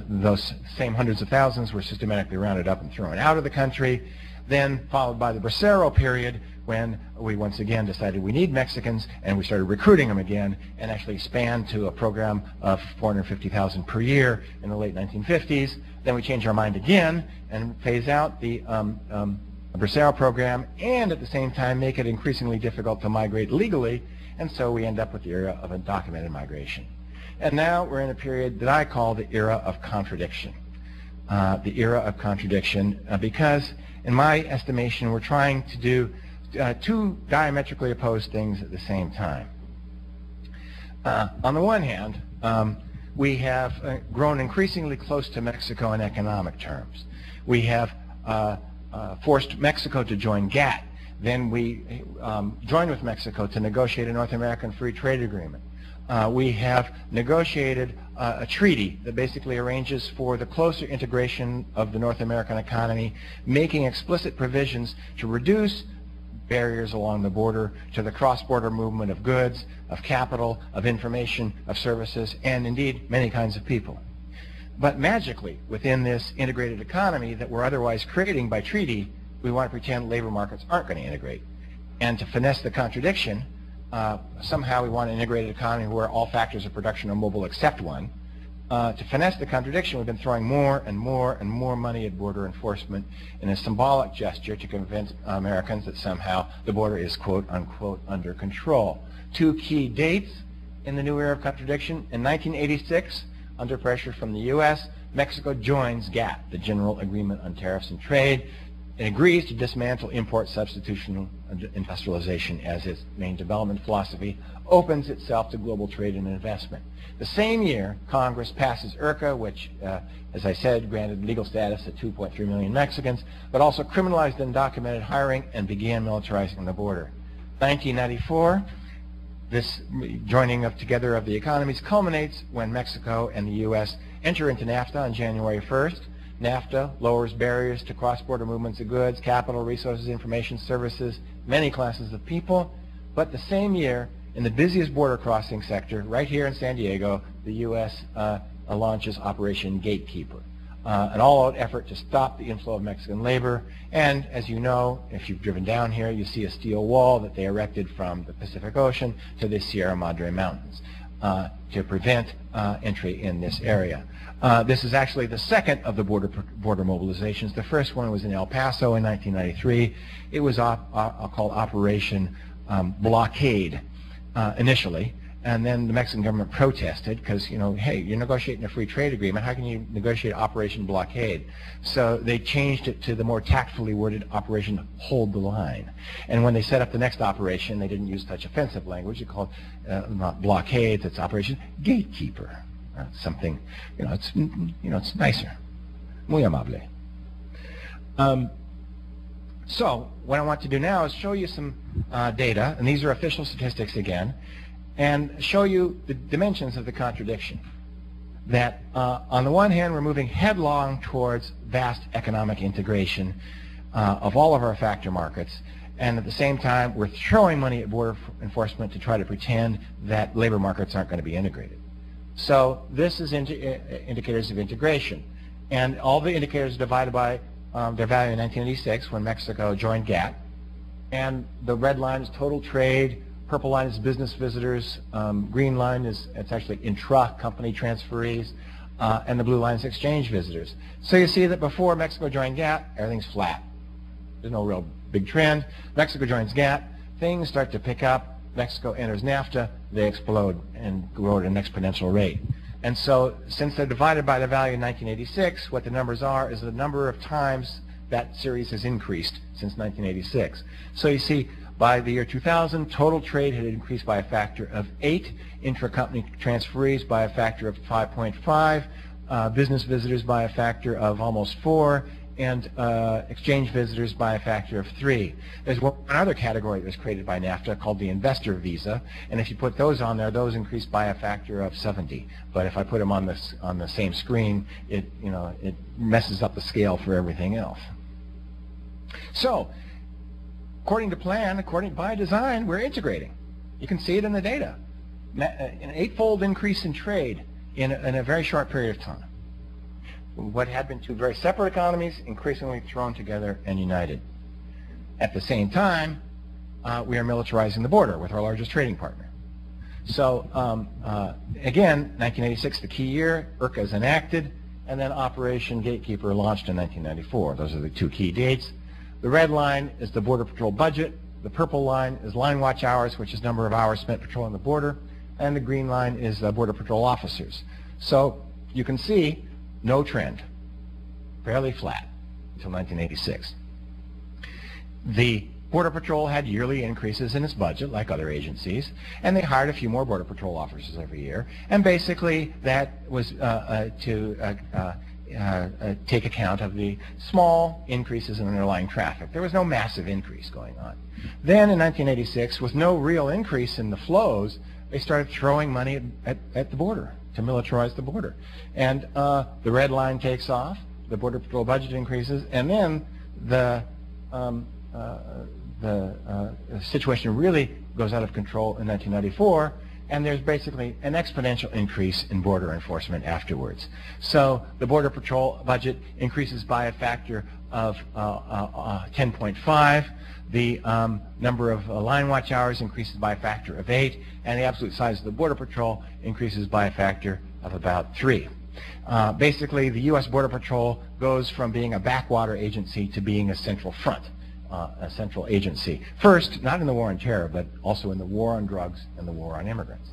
those same hundreds of thousands were systematically rounded up and thrown out of the country, then followed by the Bracero period, when we once again decided we need Mexicans, and we started recruiting them again, and actually expand to a program of 450,000 per year in the late 1950s. Then we changed our mind again and phase out the Bracero program, and at the same time make it increasingly difficult to migrate legally, and so we end up with the era of undocumented migration. And now we're in a period that I call the era of contradiction. The era of contradiction because, in my estimation, we're trying to do two diametrically opposed things at the same time. On the one hand, we have grown increasingly close to Mexico in economic terms. We have forced Mexico to join GATT. Then we joined with Mexico to negotiate a North American Free Trade Agreement. We have negotiated a treaty that basically arranges for the closer integration of the North American economy, making explicit provisions to reduce barriers along the border to the cross-border movement of goods, of capital, of information, of services, and indeed many kinds of people. But magically, within this integrated economy that we're otherwise creating by treaty, we want to pretend labor markets aren't going to integrate. And to finesse the contradiction, somehow we want an integrated economy where all factors of production are mobile except one. To finesse the contradiction, we've been throwing more and more and more money at border enforcement in a symbolic gesture to convince Americans that somehow the border is quote unquote under control. 2 key dates in the new era of contradiction. In 1986, under pressure from the U.S., Mexico joins GATT, the General Agreement on Tariffs and Trade. It agrees to dismantle import substitution industrialization as its main development philosophy, opens itself to global trade and investment. The same year, Congress passes IRCA, which, as I said, granted legal status to 2.3 million Mexicans, but also criminalized undocumented hiring and began militarizing the border. 1994, this joining together of the economies culminates when Mexico and the U.S. enter into NAFTA on January 1st. NAFTA lowers barriers to cross-border movements of goods, capital, resources, information, services, many classes of people. But the same year, in the busiest border crossing sector, right here in San Diego, the U.S. launches Operation Gatekeeper, an all-out effort to stop the inflow of Mexican labor. And as you know, if you've driven down here, you see a steel wall that they erected from the Pacific Ocean to the Sierra Madre Mountains to prevent entry in this area. This is actually the second of the border mobilizations. The first one was in El Paso in 1993. It was called Operation Blockade initially. And then the Mexican government protested because, you know, hey, you're negotiating a free trade agreement. How can you negotiate Operation Blockade? So they changed it to the more tactfully worded Operation Hold the Line. And when they set up the next operation, they didn't use such offensive language. They called not blockades. It's Operation Gatekeeper. Something, it's nicer. Muy amable. So what I want to do now is show you some data, and these are official statistics again, and show you the dimensions of the contradiction. That on the one hand, we're moving headlong towards vast economic integration of all of our factor markets, and at the same time, we're throwing money at border enforcement to try to pretend that labor markets aren't going to be integrated. So this is indicators of integration, and all the indicators are divided by their value in 1986 when Mexico joined GATT, and the red line is total trade. Purple line is business visitors, green line is actually intra-company transferees, and the blue line is exchange visitors. So you see that before Mexico joined GATT, everything's flat. There's no real big trend. Mexico joins GATT, things start to pick up. Mexico enters NAFTA, they explode and grow at an exponential rate. And so since they're divided by the value in 1986, what the numbers are is the number of times that series has increased since 1986. So you see, by the year 2000, total trade had increased by a factor of 8, intra-company transferees by a factor of 5.5, business visitors by a factor of almost 4, and exchange visitors by a factor of 3. There's one other category that was created by NAFTA called the investor visa, and if you put those on there, those increased by a factor of 70. But if I put them on the same screen, it messes up the scale for everything else. So, according to plan, by design, we're integrating. You can see it in the data. An 8-fold increase in trade in a very short period of time. What had been two very separate economies increasingly thrown together and united. At the same time, we are militarizing the border with our largest trading partner. So again, 1986, the key year, IRCA is enacted, and then Operation Gatekeeper launched in 1994. Those are the two key dates. The red line is the Border Patrol budget. The purple line is line watch hours, which is number of hours spent patrolling the border. And the green line is Border Patrol officers. So you can see no trend, fairly flat until 1986. The Border Patrol had yearly increases in its budget, like other agencies, and they hired a few more Border Patrol officers every year. And basically, that was to take account of the small increases in underlying traffic. There was no massive increase going on. Then in 1986, with no real increase in the flows, they started throwing money at the border to militarize the border. And the red line takes off, the Border Patrol budget increases, and then the situation really goes out of control in 1994, and there's basically an exponential increase in border enforcement afterwards. So the Border Patrol budget increases by a factor of 10.5. The number of line watch hours increases by a factor of 8, and the absolute size of the Border Patrol increases by a factor of about 3. Basically, the U.S. Border Patrol goes from being a backwater agency to being a central front, a central agency. First, not in the war on terror, but also in the war on drugs and the war on immigrants.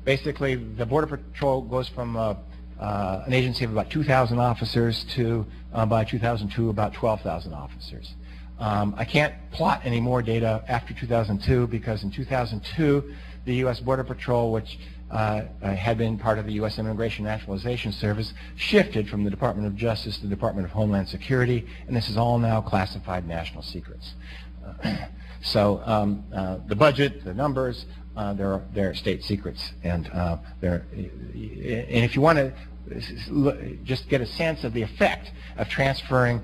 Basically, the Border Patrol goes from an agency of about 2,000 officers to, by 2002, about 12,000 officers. I can't plot any more data after 2002 because in 2002, the U.S. Border Patrol, which had been part of the U.S. Immigration Naturalization Service, shifted from the Department of Justice to the Department of Homeland Security, and this is all now classified national secrets. So the budget, the numbers, they're state secrets, and if you want to just get a sense of the effect of transferring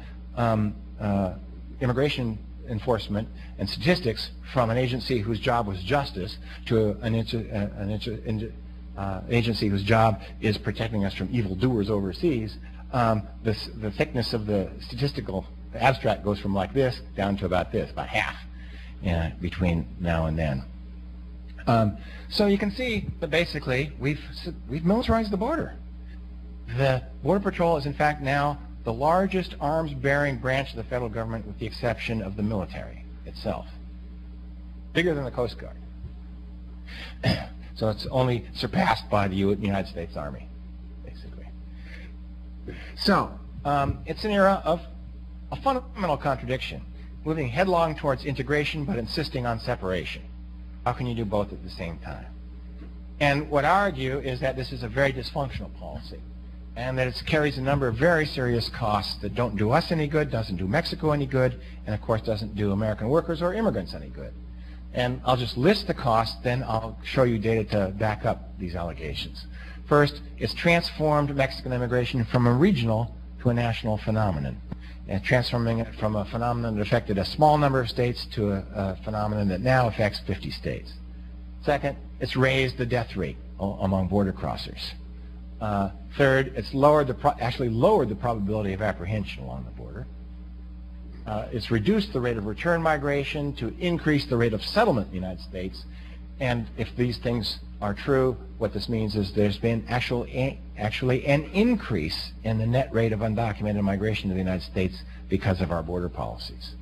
immigration enforcement and statistics from an agency whose job was justice to an agency whose job is protecting us from evildoers overseas, the thickness of the statistical abstract goes from like this down to about this, about half between now and then. So you can see that basically we've militarized the border. The Border Patrol is in fact now the largest arms-bearing branch of the federal government with the exception of the military itself. Bigger than the Coast Guard. So it's only surpassed by the United States Army, basically. So it's an era of a fundamental contradiction, moving headlong towards integration but insisting on separation. How can you do both at the same time? And what I argue is that this is a very dysfunctional policy, and that it carries a number of very serious costs that don't do us any good, doesn't do Mexico any good, and of course doesn't do American workers or immigrants any good. And I'll just list the costs, then I'll show you data to back up these allegations. First, it's transformed Mexican immigration from a regional to a national phenomenon, and transforming it from a phenomenon that affected a small number of states to a phenomenon that now affects 50 states. Second, it's raised the death rate among border crossers. Third, it's actually lowered the probability of apprehension along the border. It's reduced the rate of return migration to increase the rate of settlement in the United States. And if these things are true, what this means is there's been actually an increase in the net rate of undocumented migration to the United States because of our border policies.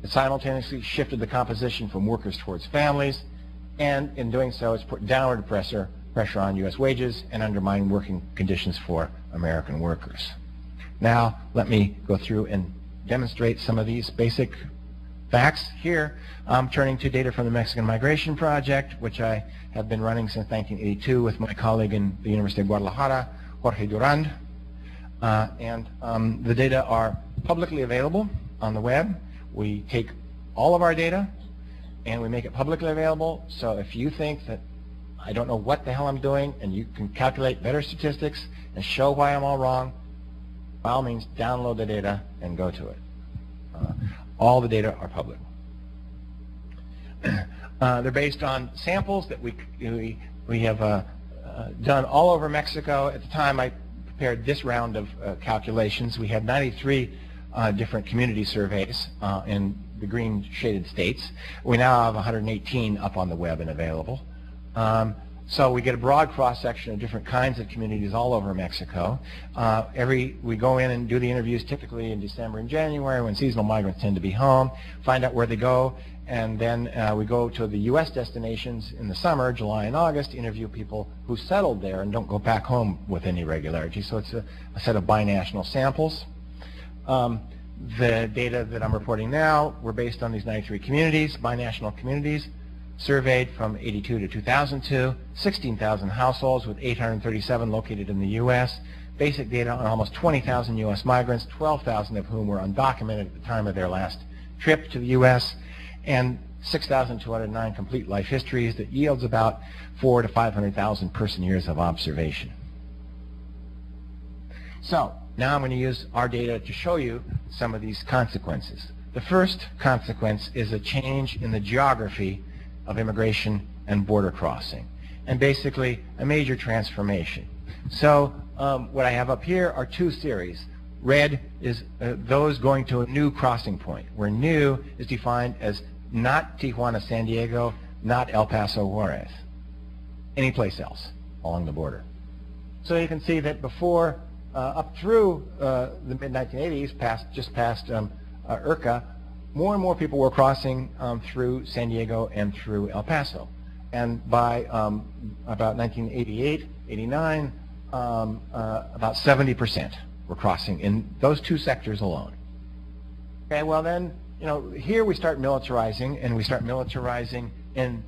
It simultaneously shifted the composition from workers towards families, and in doing so, it's put downward pressure on U.S. wages and undermined working conditions for American workers. Now, let me go through and demonstrate some of these basic facts. Here, I'm turning to data from the Mexican Migration Project, which I have been running since 1982 with my colleague in the University of Guadalajara, Jorge Durand. The data are publicly available on the web. We take all of our data and we make it publicly available. So if you think that I don't know what the hell I'm doing and you can calculate better statistics and show why I'm all wrong, by all means, download the data and go to it. All the data are public. They're based on samples that we have done all over Mexico. At the time I prepared this round of calculations, we had 93 different community surveys in the green shaded states. We now have 118 up on the web and available. So we get a broad cross-section of different kinds of communities all over Mexico. We go in and do the interviews typically in December and January when seasonal migrants tend to be home, find out where they go, and then we go to the U.S. destinations in the summer, July and August, to interview people who settled there and don't go back home with any regularity. So it's a set of binational samples. The data that I'm reporting now were based on these 93 communities, binational communities, surveyed from 82 to 2002, 16,000 households with 837 located in the U.S., basic data on almost 20,000 U.S. migrants, 12,000 of whom were undocumented at the time of their last trip to the U.S., and 6,209 complete life histories that yields about 400,000 to 500,000 person years of observation. So now I'm going to use our data to show you some of these consequences. The first consequence is a change in the geography of immigration and border crossing, and basically a major transformation. So what I have up here are two series. Red is those going to a new crossing point, where new is defined as not Tijuana, San Diego, not El Paso, Juarez, any place else along the border. So you can see that before, up through the mid-1980s, just past IRCA, more and more people were crossing through San Diego and through El Paso. And by about 1988, 89, about 70% were crossing in those two sectors alone. Okay, well then, here we start militarizing, and we start militarizing in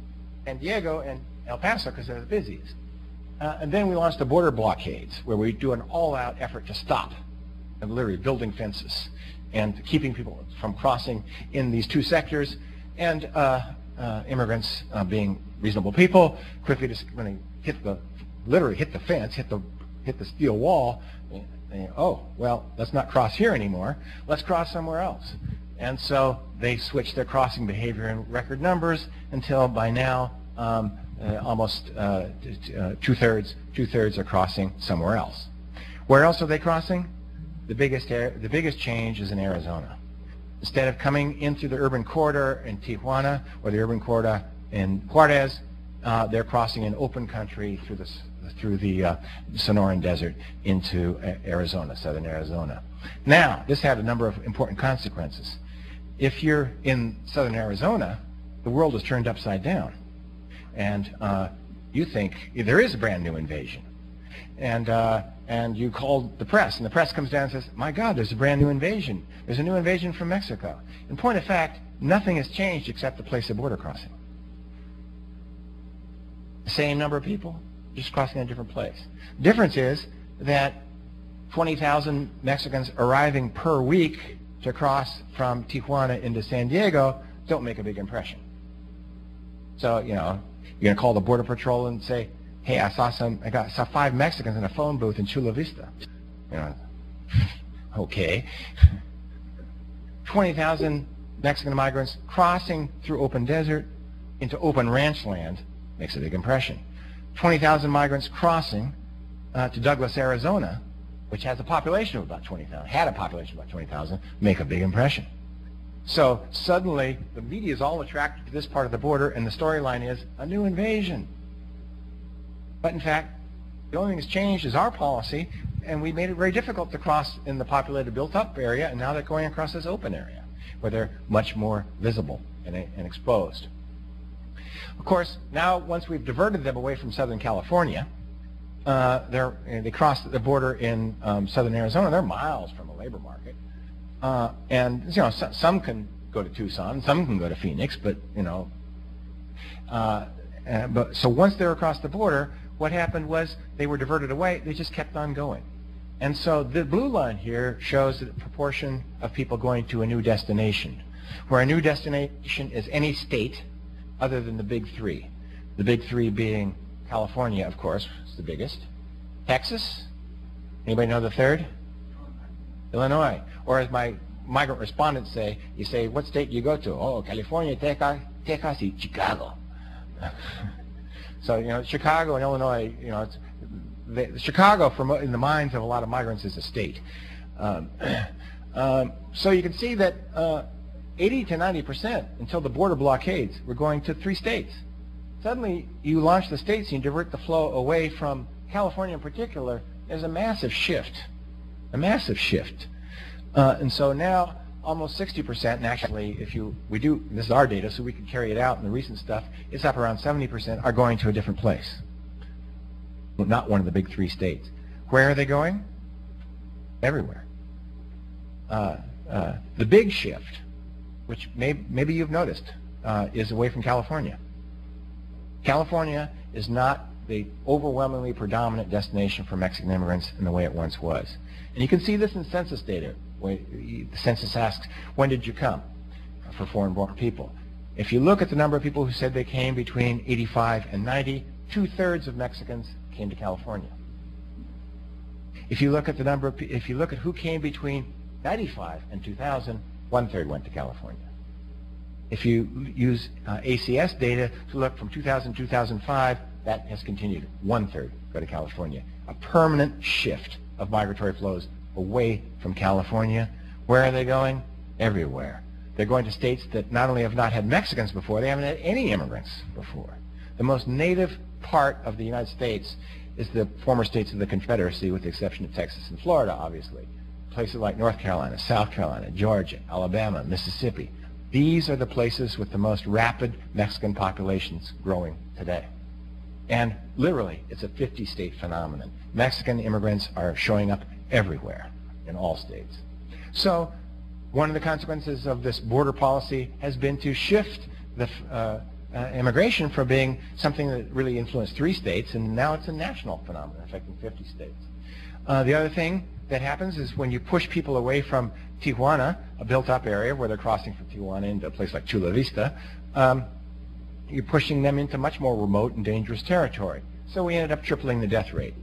San Diego and El Paso because they're the busiest. And then we launched the border blockades, where we do an all-out effort to stop, and literally building fences and keeping people from crossing in these two sectors, and immigrants being reasonable people, quickly just when they literally hit the fence, hit the steel wall, oh, well, let's not cross here anymore, let's cross somewhere else. And so they switched their crossing behavior in record numbers until by now almost two-thirds are crossing somewhere else. Where else are they crossing? The biggest change is in Arizona. Instead of coming in through the urban corridor in Tijuana or the urban corridor in Juarez, they're crossing in open country through the Sonoran Desert into Arizona, southern Arizona. Now, this had a number of important consequences. If you're in southern Arizona, the world is turned upside down. And you think there is a brand new invasion. And you call the press, and the press comes down and says, my God, there's a brand new invasion. There's a new invasion from Mexico. In point of fact, nothing has changed except the place of border crossing. The same number of people, just crossing a different place. The difference is that 20,000 Mexicans arriving per week to cross from Tijuana into San Diego don't make a big impression. So, you know, you're going to call the Border Patrol and say, hey, I saw 5 Mexicans in a phone booth in Chula Vista. You know, okay. 20,000 Mexican migrants crossing through open desert into open ranch land makes a big impression. 20,000 migrants crossing to Douglas, Arizona, which has a population of about 20,000, had a population of about 20,000, make a big impression. So suddenly, the media is all attracted to this part of the border, and the storyline is a new invasion. But in fact, the only thing that's changed is our policy, and we made it very difficult to cross in the populated, built-up area, and now they're going across this open area, where they're much more visible and exposed. Of course, now once we've diverted them away from Southern California, they cross the border in southern Arizona. They're miles from a labor market, and you know, some can go to Tucson, some can go to Phoenix, but you know, so once they're across the border, what happened was they were diverted away. They just kept on going, and so the blue line here shows the proportion of people going to a new destination, where a new destination is any state other than the big 3. The big 3 being California, of course, is the biggest. Texas? Anybody know the third? Illinois. Or as my migrant respondents say, you say, what state do you go to? Oh, California, Texas, y Chicago. So, you know, Chicago and Illinois, you know, Chicago, in the minds of a lot of migrants, is a state. So you can see that 80 to 90% until the border blockades were going to 3 states. Suddenly, you launch the states and you divert the flow away from California in particular. There's a massive shift, and so now almost 60%, and actually this is our data, so we can carry it out in the recent stuff, it's up around 70% are going to a different place, not one of the big 3 states. Where are they going? Everywhere. The big shift, which maybe you've noticed, is away from California. California is not the overwhelmingly predominant destination for Mexican immigrants in the way it once was. And you can see this in census data. The census asks, when did you come for foreign-born people? If you look at the number of people who said they came between 85 and 90, 2/3 of Mexicans came to California. If you look at who came between 95 and 2000, 1/3 went to California. If you use ACS data to look from 2000 to 2005, that has continued. 1/3 go to California. A permanent shift of migratory flows away from California. Where are they going? Everywhere. They're going to states that not only have not had Mexicans before, they haven't had any immigrants before. The most native part of the United States is the former states of the Confederacy, with the exception of Texas and Florida, obviously. Places like North Carolina, South Carolina, Georgia, Alabama, Mississippi. These are the places with the most rapid Mexican populations growing today. And literally, it's a 50-state phenomenon. Mexican immigrants are showing up everywhere in all states. So one of the consequences of this border policy has been to shift the immigration from being something that really influenced 3 states, and now it's a national phenomenon affecting 50 states. The other thing that happens is when you push people away from Tijuana, a built-up area where they're crossing from Tijuana into a place like Chula Vista, you're pushing them into much more remote and dangerous territory. So we ended up tripling the death rate.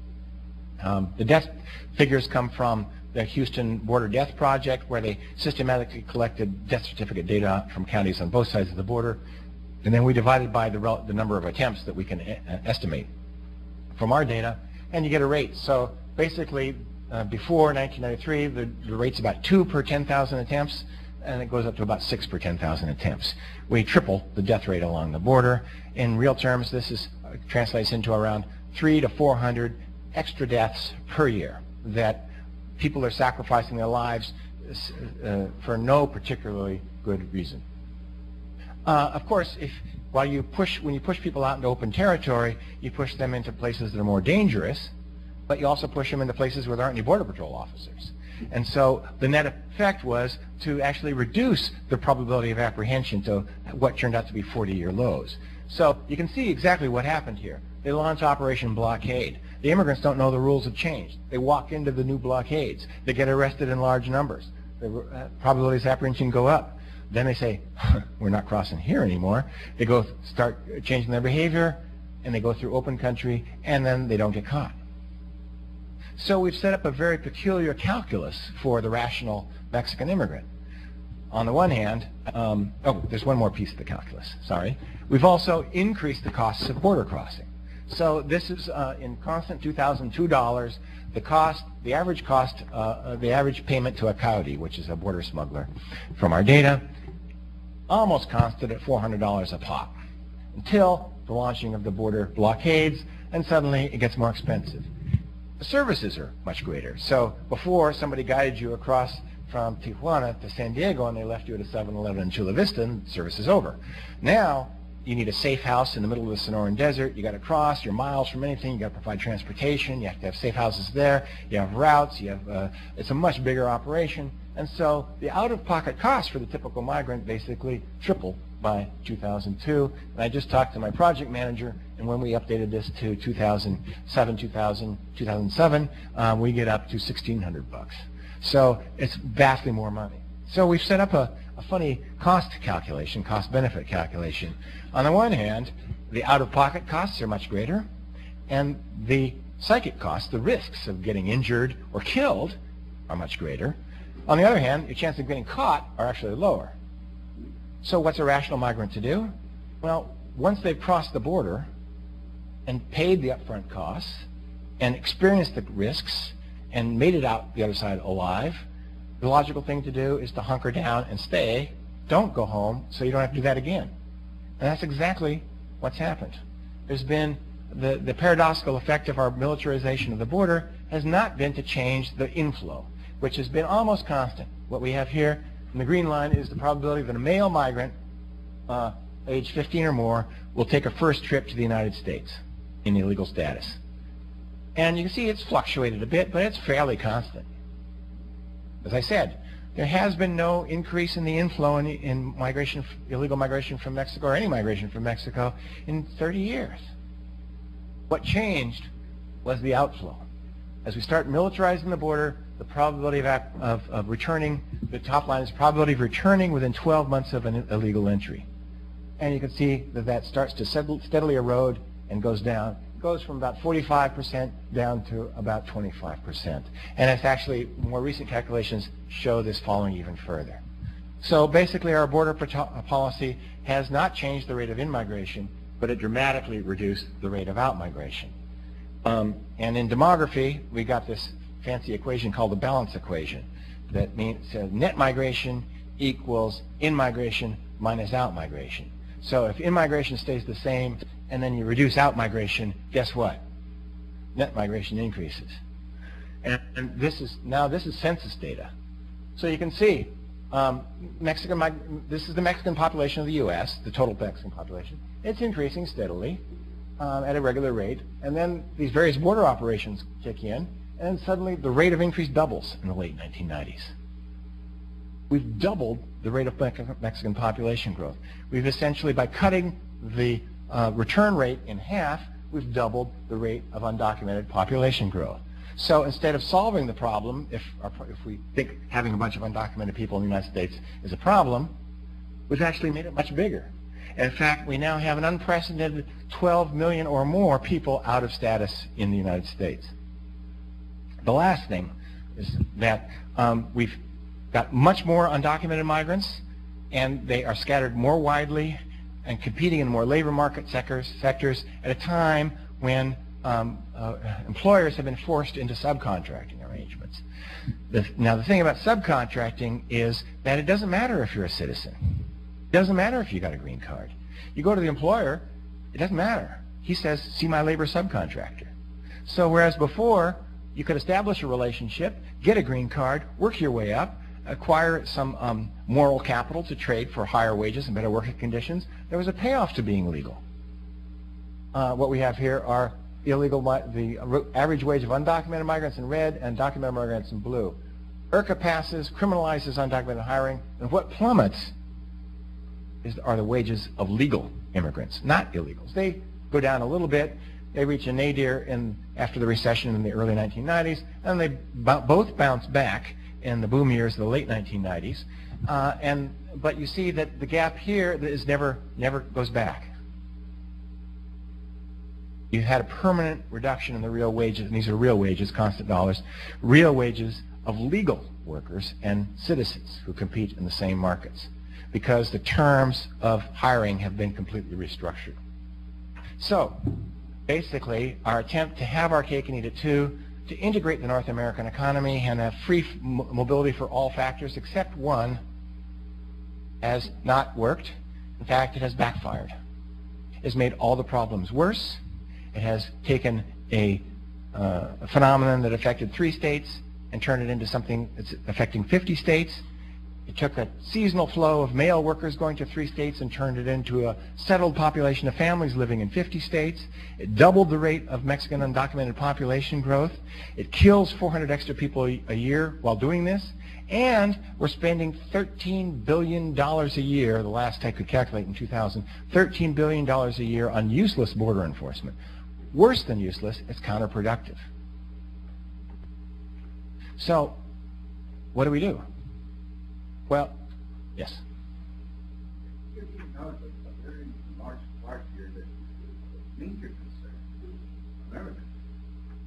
The death figures come from the Houston Border Death Project, where they systematically collected death certificate data from counties on both sides of the border. And then we divide it by the number of attempts that we can estimate from our data, and you get a rate. So basically, before 1993, the rate's about 2 per 10,000 attempts, and it goes up to about 6 per 10,000 attempts. We triple the death rate along the border. In real terms, this translates into around 300 to 400 extra deaths per year that people are sacrificing their lives for no particularly good reason. Of course, when you push people out into open territory, you push them into places that are more dangerous, but you also push them into places where there aren't any Border Patrol officers. And so the net effect was to actually reduce the probability of apprehension to what turned out to be 40-year lows. So you can see exactly what happened here. They launch Operation Blockade. The immigrants don't know the rules have changed. They walk into the new blockades. They get arrested in large numbers. The probabilities of apprehension go up. Then they say, we're not crossing here anymore. They go start changing their behavior, and they go through open country, and then they don't get caught. So we've set up a very peculiar calculus for the rational Mexican immigrant. On the one hand, there's one more piece of the calculus, sorry. We've also increased the costs of border crossing. So this is in constant $2,002. The average payment to a coyote, which is a border smuggler, from our data, almost constant at $400 a pop, until the launching of the border blockades, and suddenly it gets more expensive. The services are much greater. So before, somebody guided you across from Tijuana to San Diego and they left you at a 7-Eleven in Chula Vista, and service is over. Now, you need a safe house in the middle of the Sonoran Desert. You got to cross. You're miles from anything. You got to provide transportation. You have to have safe houses there. You have routes. You have. It's a much bigger operation, and so the out-of-pocket costs for the typical migrant basically triple by 2002. And I just talked to my project manager, and when we updated this to 2007, we get up to $1,600. So it's vastly more money. So we've set up a funny cost calculation, cost-benefit calculation. On the one hand, the out-of-pocket costs are much greater, and the psychic costs, the risks of getting injured or killed, are much greater. On the other hand, your chance of getting caught are actually lower. So what's a rational migrant to do? Well, once they've crossed the border and paid the upfront costs and experienced the risks and made it out the other side alive, the logical thing to do is to hunker down and stay. Don't go home so you don't have to do that again. And that's exactly what's happened. There's been the paradoxical effect of our militarization of the border has not been to change the inflow, which has been almost constant. What we have here in the green line is the probability that a male migrant, age 15 or more, will take a first trip to the United States in illegal status. And you can see it's fluctuated a bit, but it's fairly constant. As I said, there has been no increase in the inflow in migration, illegal migration from Mexico, or any migration from Mexico, in 30 years. What changed was the outflow. As we start militarizing the border, the probability of returning, the top line is probability of returning within 12 months of an illegal entry. And you can see that that starts to steadily erode and goes down. It goes from about 45% down to about 25%. And it's actually, more recent calculations show this falling even further. So basically our border policy has not changed the rate of in-migration, but it dramatically reduced the rate of out-migration. And in demography, we got this fancy equation called the balance equation. That means net migration equals in-migration minus out-migration. So if in-migration stays the same and then you reduce out-migration, guess what? Net migration increases. And this is census data. So you can see this is the Mexican population of the U.S., the total Mexican population. It's increasing steadily at a regular rate, and then these various border operations kick in, and suddenly the rate of increase doubles in the late 1990s. We've doubled the rate of Mexican population growth. We've essentially, by cutting the return rate in half, we've doubled the rate of undocumented population growth. So instead of solving the problem, if we think having a bunch of undocumented people in the United States is a problem, we've actually made it much bigger. In fact, we now have an unprecedented 12 million or more people out of status in the United States. The last thing is that we've got much more undocumented migrants, and they are scattered more widely, and competing in more labor market sectors at a time when employers have been forced into subcontracting arrangements. Now the thing about subcontracting is that it doesn't matter if you're a citizen. It doesn't matter if you got a green card. You go to the employer, it doesn't matter. He says, see my labor subcontractor. So whereas before, you could establish a relationship, get a green card, work your way up, acquire some moral capital to trade for higher wages and better working conditions, there was a payoff to being legal. What we have here are illegal, the average wage of undocumented migrants in red and documented migrants in blue. IRCA passes, criminalizes undocumented hiring, and what plummets are the wages of legal immigrants, not illegals. They go down a little bit. They reach a nadir after the recession in the early 1990s, and they both bounce back in the boom years of the late 1990s. But you see that the gap here is never goes back. You had a permanent reduction in the real wages, and these are real wages, constant dollars, real wages of legal workers and citizens who compete in the same markets, because the terms of hiring have been completely restructured. So basically, our attempt to have our cake and eat it too, to integrate the North American economy and have free mobility for all factors except one, has not worked. In fact, it has backfired. It has made all the problems worse. It has taken a phenomenon that affected 3 states and turned it into something that's affecting 50 states. It took a seasonal flow of male workers going to 3 states and turned it into a settled population of families living in 50 states. It doubled the rate of Mexican undocumented population growth. It kills 400 extra people a year while doing this. And we're spending $13 billion a year, the last I could calculate in 2000, $13 billion a year on useless border enforcement. Worse than useless, it's counterproductive. So, what do we do? Well, yes. Major concern to Americans,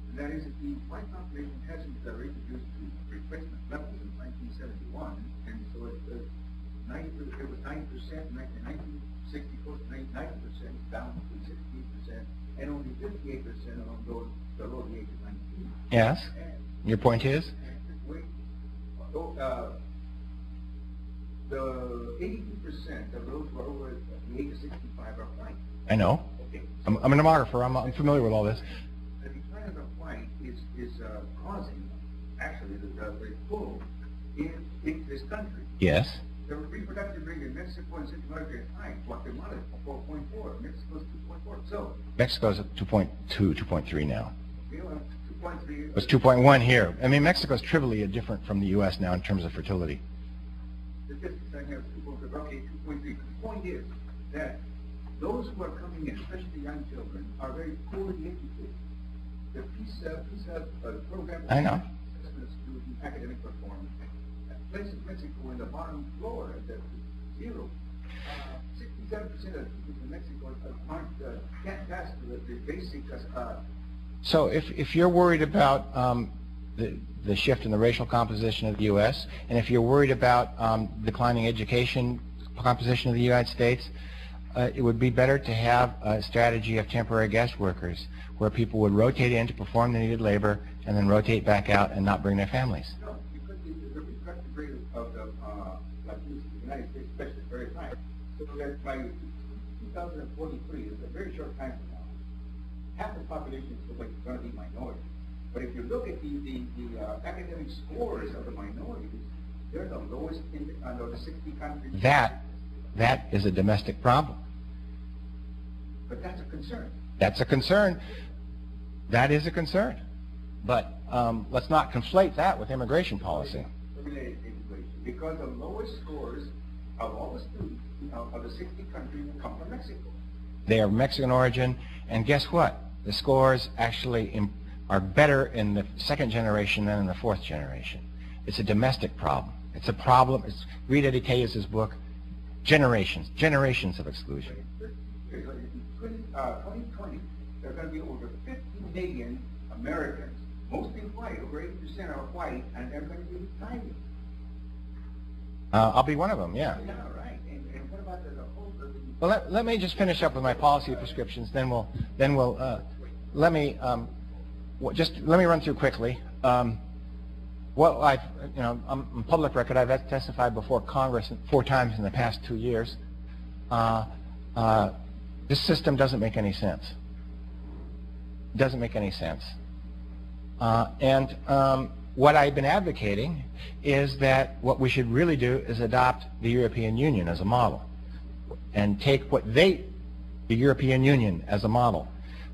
and that is that the white population hasn't reproduced to replacement levels in 1971, and so it was 9% in 1964, 90% down to 68%, and only 58% among those below the age of 19. Yes. Your point is? The 82% of those who are over the age of 65 are white. I know. Okay. I'm a demographer. I'm familiar with all this. The decline of the white is causing, actually, the pull in this country. Yes. The reproductive rate in Mexico and Central America is high. Guatemala is 4.4. Mexico's 2.4. So Mexico's at 2.2, 2.3 now. you know, 2.3. It was 2.1 here. I mean, Mexico's trivially different from the U.S. now in terms of fertility. Statistics I have 2.3. The point is that those who are coming in, especially young children, are very poorly educated. The PISA program I know. assessments to the academic performance places Mexico in the bottom floor at zero. 67% of people in Mexico can't pass the basic. So if you're worried about the shift in the racial composition of the U.S., and if you're worried about declining education composition of the United States, it would be better to have a strategy of temporary guest workers, where people would rotate in to perform the needed labor and then rotate back out and not bring their families. No, because the reproductive rate of the United States especially is very high. So that by 2043, it's a very short time from now, half the population is going to be minority. But if you look at the academic scores of the minorities, they're the lowest in the 60 countries. That is a domestic problem. But that's a concern. That's a concern. That is a concern. But let's not conflate that with immigration policy. Related immigration, because the lowest scores of all the students of the 60 countries come from Mexico. They are Mexican origin, and guess what? The scores actually are better in the 2nd generation than in the 4th generation. It's a domestic problem. It's a problem. Read Eddie Tejas' book, Generations of Exclusion. In 2020, there are going to be over 50 million Americans, mostly white, over 80% are white, and they're going to be retiring. I'll be one of them, yeah. Yeah, right. And what about the whole Well, let me just finish up with my policy prescriptions. Then we'll let me run through quickly. Well, on public record, I've testified before Congress 4 times in the past 2 years. This system doesn't make any sense. It doesn't make any sense. What I've been advocating is that what we should really do is adopt the European Union as a model and take the European Union as a model.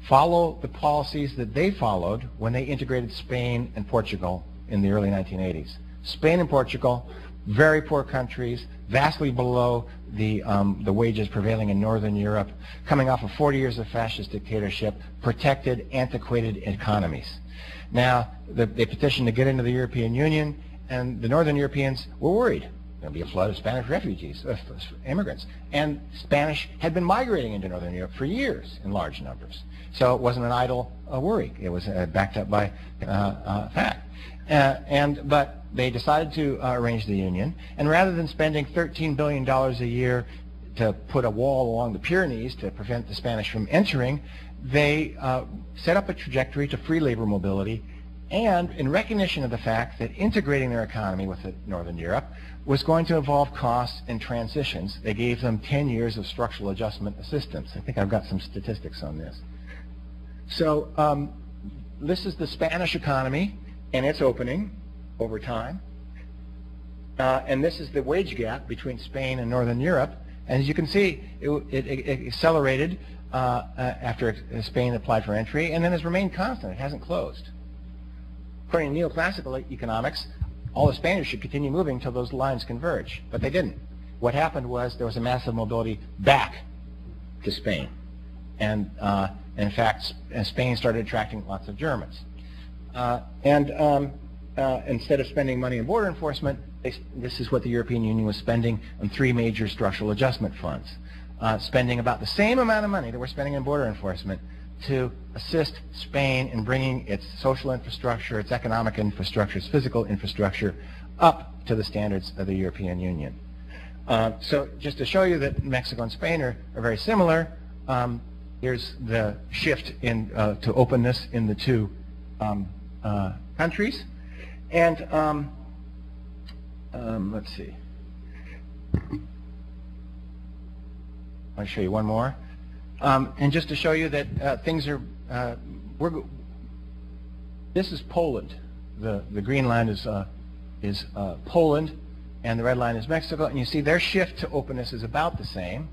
Follow the policies that they followed when they integrated Spain and Portugal in the early 1980s. Spain and Portugal, very poor countries, vastly below the wages prevailing in Northern Europe, coming off of 40 years of fascist dictatorship, protected, antiquated economies. Now, they petitioned to get into the European Union, and the Northern Europeans were worried. There'll be a flood of Spanish refugees, immigrants. And Spanish had been migrating into Northern Europe for years in large numbers. So it wasn't an idle worry. It was backed up by fact. But they decided to arrange the union, and rather than spending $13 billion a year to put a wall along the Pyrenees to prevent the Spanish from entering, they set up a trajectory to free labor mobility, and in recognition of the fact that integrating their economy with Northern Europe was going to involve costs and transitions, they gave them 10 years of structural adjustment assistance. I think I've got some statistics on this. So this is the Spanish economy and its opening over time. And this is the wage gap between Spain and Northern Europe. And as you can see, it accelerated after Spain applied for entry, and then has remained constant. It hasn't closed. According to neoclassical economics, all the Spaniards should continue moving until those lines converge, but they didn't. What happened was there was a massive mobility back to Spain. And in fact, Spain started attracting lots of Germans. Instead of spending money on border enforcement, this is what the European Union was spending on 3 major structural adjustment funds, spending about the same amount of money that we're spending on border enforcement to assist Spain in bringing its social infrastructure, its economic infrastructure, its physical infrastructure up to the standards of the European Union. So just to show you that Mexico and Spain are very similar, here's the shift to openness in the 2 countries. And let's see. I'll show you one more. And just to show you that things are, this is Poland. The green line is Poland, and the red line is Mexico. And you see their shift to openness is about the same.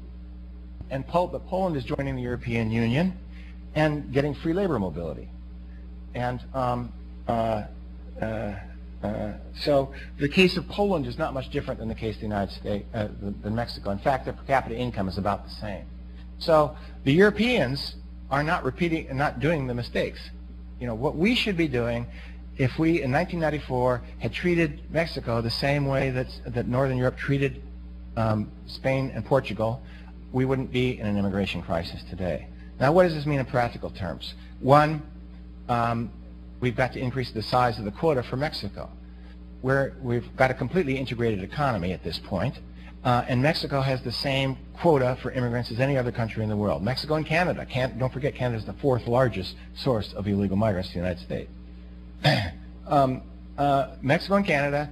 And but Poland is joining the European Union and getting free labor mobility. And so the case of Poland is not much different than the case of the United States, than Mexico. In fact, their per capita income is about the same. So the Europeans are not repeating and not doing the mistakes. You know, what we should be doing, if we in 1994 had treated Mexico the same way that Northern Europe treated Spain and Portugal, we wouldn't be in an immigration crisis today. Now, what does this mean in practical terms? One, we've got to increase the size of the quota for Mexico. We've got a completely integrated economy at this point, and Mexico has the same quota for immigrants as any other country in the world. Mexico and Canada. Don't forget, Canada is the 4th largest source of illegal migrants to the United States. Mexico and Canada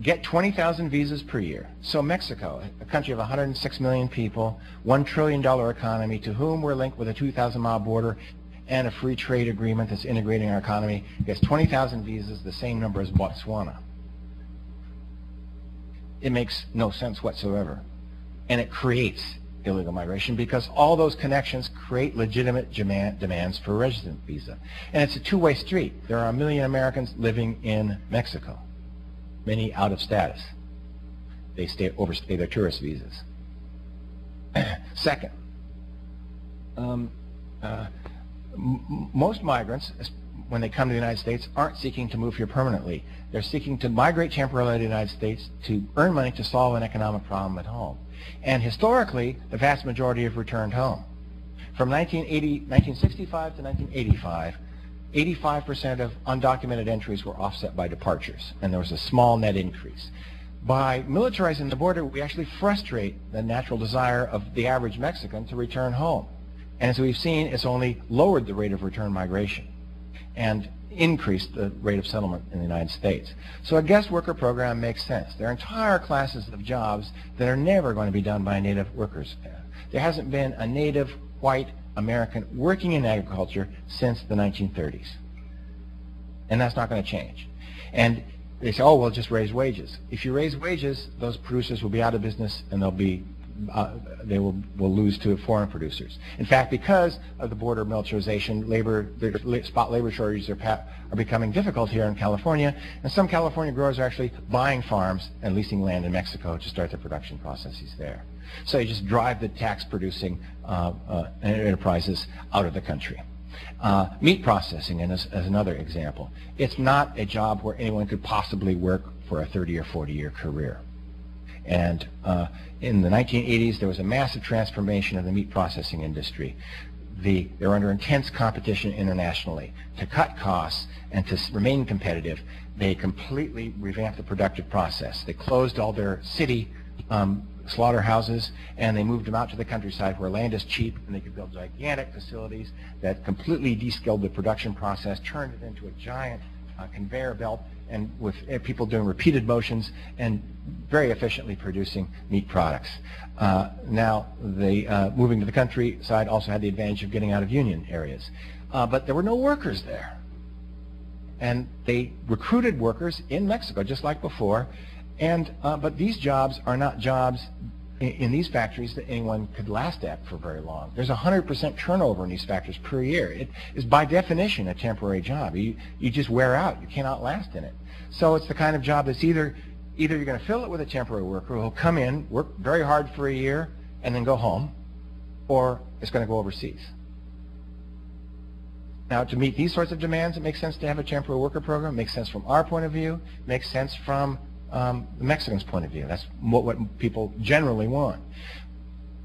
get 20,000 visas per year. So Mexico, a country of 106 million people, $1 trillion economy, to whom we're linked with a 2,000-mile border and a free trade agreement that's integrating our economy, gets 20,000 visas, the same number as Botswana. It makes no sense whatsoever. And it creates illegal migration because all those connections create legitimate demands for a resident visa. And it's a two-way street. There are 1 million Americans living in Mexico, many out of status. They overstay their tourist visas. Second, most migrants, when they come to the United States, aren't seeking to move here permanently. They're seeking to migrate temporarily to the United States to earn money to solve an economic problem at home. And historically, the vast majority have returned home. From 1965 to 1985, 85% of undocumented entries were offset by departures, and there was a small net increase. by militarizing the border, we actually frustrate the natural desire of the average Mexican to return home. And as we've seen, it's only lowered the rate of return migration and increased the rate of settlement in the United States. So a guest worker program makes sense. There are entire classes of jobs that are never going to be done by native workers. There hasn't been a native white American working in agriculture since the 1930s. And that's not going to change. And they say, oh, well, just raise wages. If you raise wages, those producers will be out of business and they will lose to foreign producers. In fact, because of the border militarization, the spot labor shortages are becoming difficult here in California, and some California growers are actually buying farms and leasing land in Mexico to start their production processes there. So you just drive the tax-producing enterprises out of the country. Meat processing is another example. It's not a job where anyone could possibly work for a 30 or 40-year career. And in the 1980s, there was a massive transformation of the meat processing industry. They were under intense competition internationally. To cut costs and to remain competitive, they completely revamped the productive process. They closed all their city slaughterhouses, and they moved them out to the countryside where land is cheap, and they could build gigantic facilities that completely de-skilled the production process, turned it into a giant conveyor belt, and with people doing repeated motions and very efficiently producing meat products. Now, moving to the countryside also had the advantage of getting out of union areas. But there were no workers there. And they recruited workers in Mexico, just like before. But these jobs are not jobs in these factories that anyone could last at for very long. There's 100% turnover in these factories per year. It is by definition a temporary job. You just wear out. You cannot last in it. So it's the kind of job that's either you're going to fill it with a temporary worker who will come in, work very hard for a year, and then go home, or it's going to go overseas. Now, to meet these sorts of demands, it makes sense to have a temporary worker program. It makes sense from our point of view. It makes sense from the Mexicans' point of view. That's what people generally want.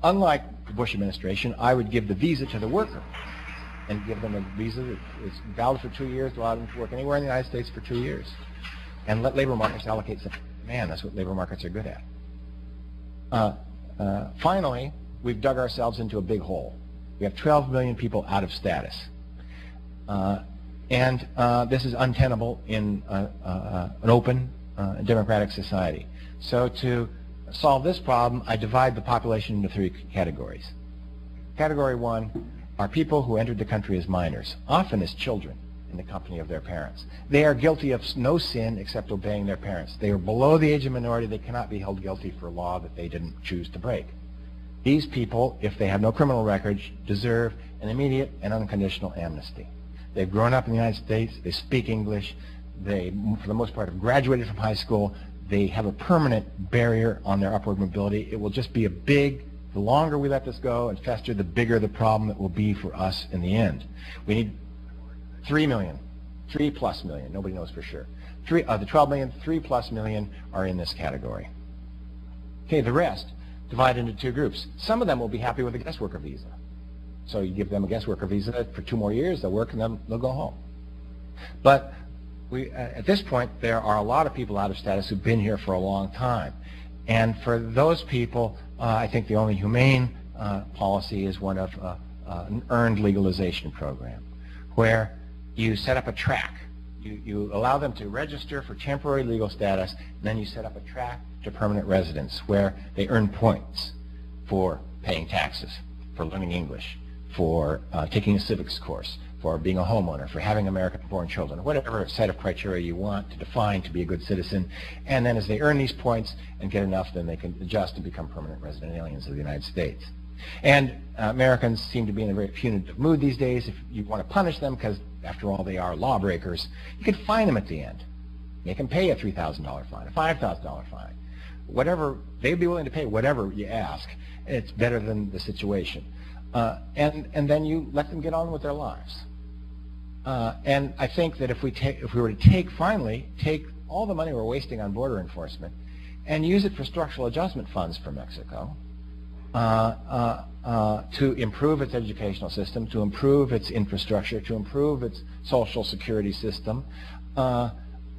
Unlike the Bush administration, I would give the visa to the worker and give them a visa that is valid for 2 years, allow them to work anywhere in the United States for 2 years, and let labor markets allocate some demand. That's what labor markets are good at. Finally, we've dug ourselves into a big hole. We have 12 million people out of status. This is untenable in an open democratic society. So to solve this problem, I divide the population into 3 categories. Category 1 are people who entered the country as minors, often as children in the company of their parents. They are guilty of no sin except obeying their parents. They are below the age of minority. They cannot be held guilty for a law that they didn't choose to break. These people, if they have no criminal record, deserve an immediate and unconditional amnesty. They've grown up in the United States. They speak English. They, for the most part, have graduated from high school. They have a permanent barrier on their upward mobility. It will just be the longer we let this go and fester, the bigger the problem it will be for us in the end. We need 3 million, 3+ million, nobody knows for sure. The 12 million, 3+ million are in this category. Okay, the rest divide into 2 groups. Some of them will be happy with a guest worker visa. So you give them a guest worker visa for 2 more years, they'll work and then they'll go home. But at this point, there are a lot of people out of status who've been here for a long time. And for those people, I think the only humane policy is one of an earned legalization program, where you set up a track. You allow them to register for temporary legal status, and then you set up a track to permanent residence, where they earn points for paying taxes, for learning English, for taking a civics course, for being a homeowner, for having American-born children, whatever set of criteria you want to define to be a good citizen. And then as they earn these points and get enough, then they can adjust and become permanent resident aliens of the United States. And Americans seem to be in a very punitive mood these days. If you want to punish them, because after all they are lawbreakers, you could fine them at the end. Make them pay a $3,000 fine, a $5,000 fine. Whatever, they'd be willing to pay whatever you ask. It's better than the situation. And then you let them get on with their lives. And I think that if we were to finally take all the money we're wasting on border enforcement and use it for structural adjustment funds for Mexico, to improve its educational system, to improve its infrastructure, to improve its social security system,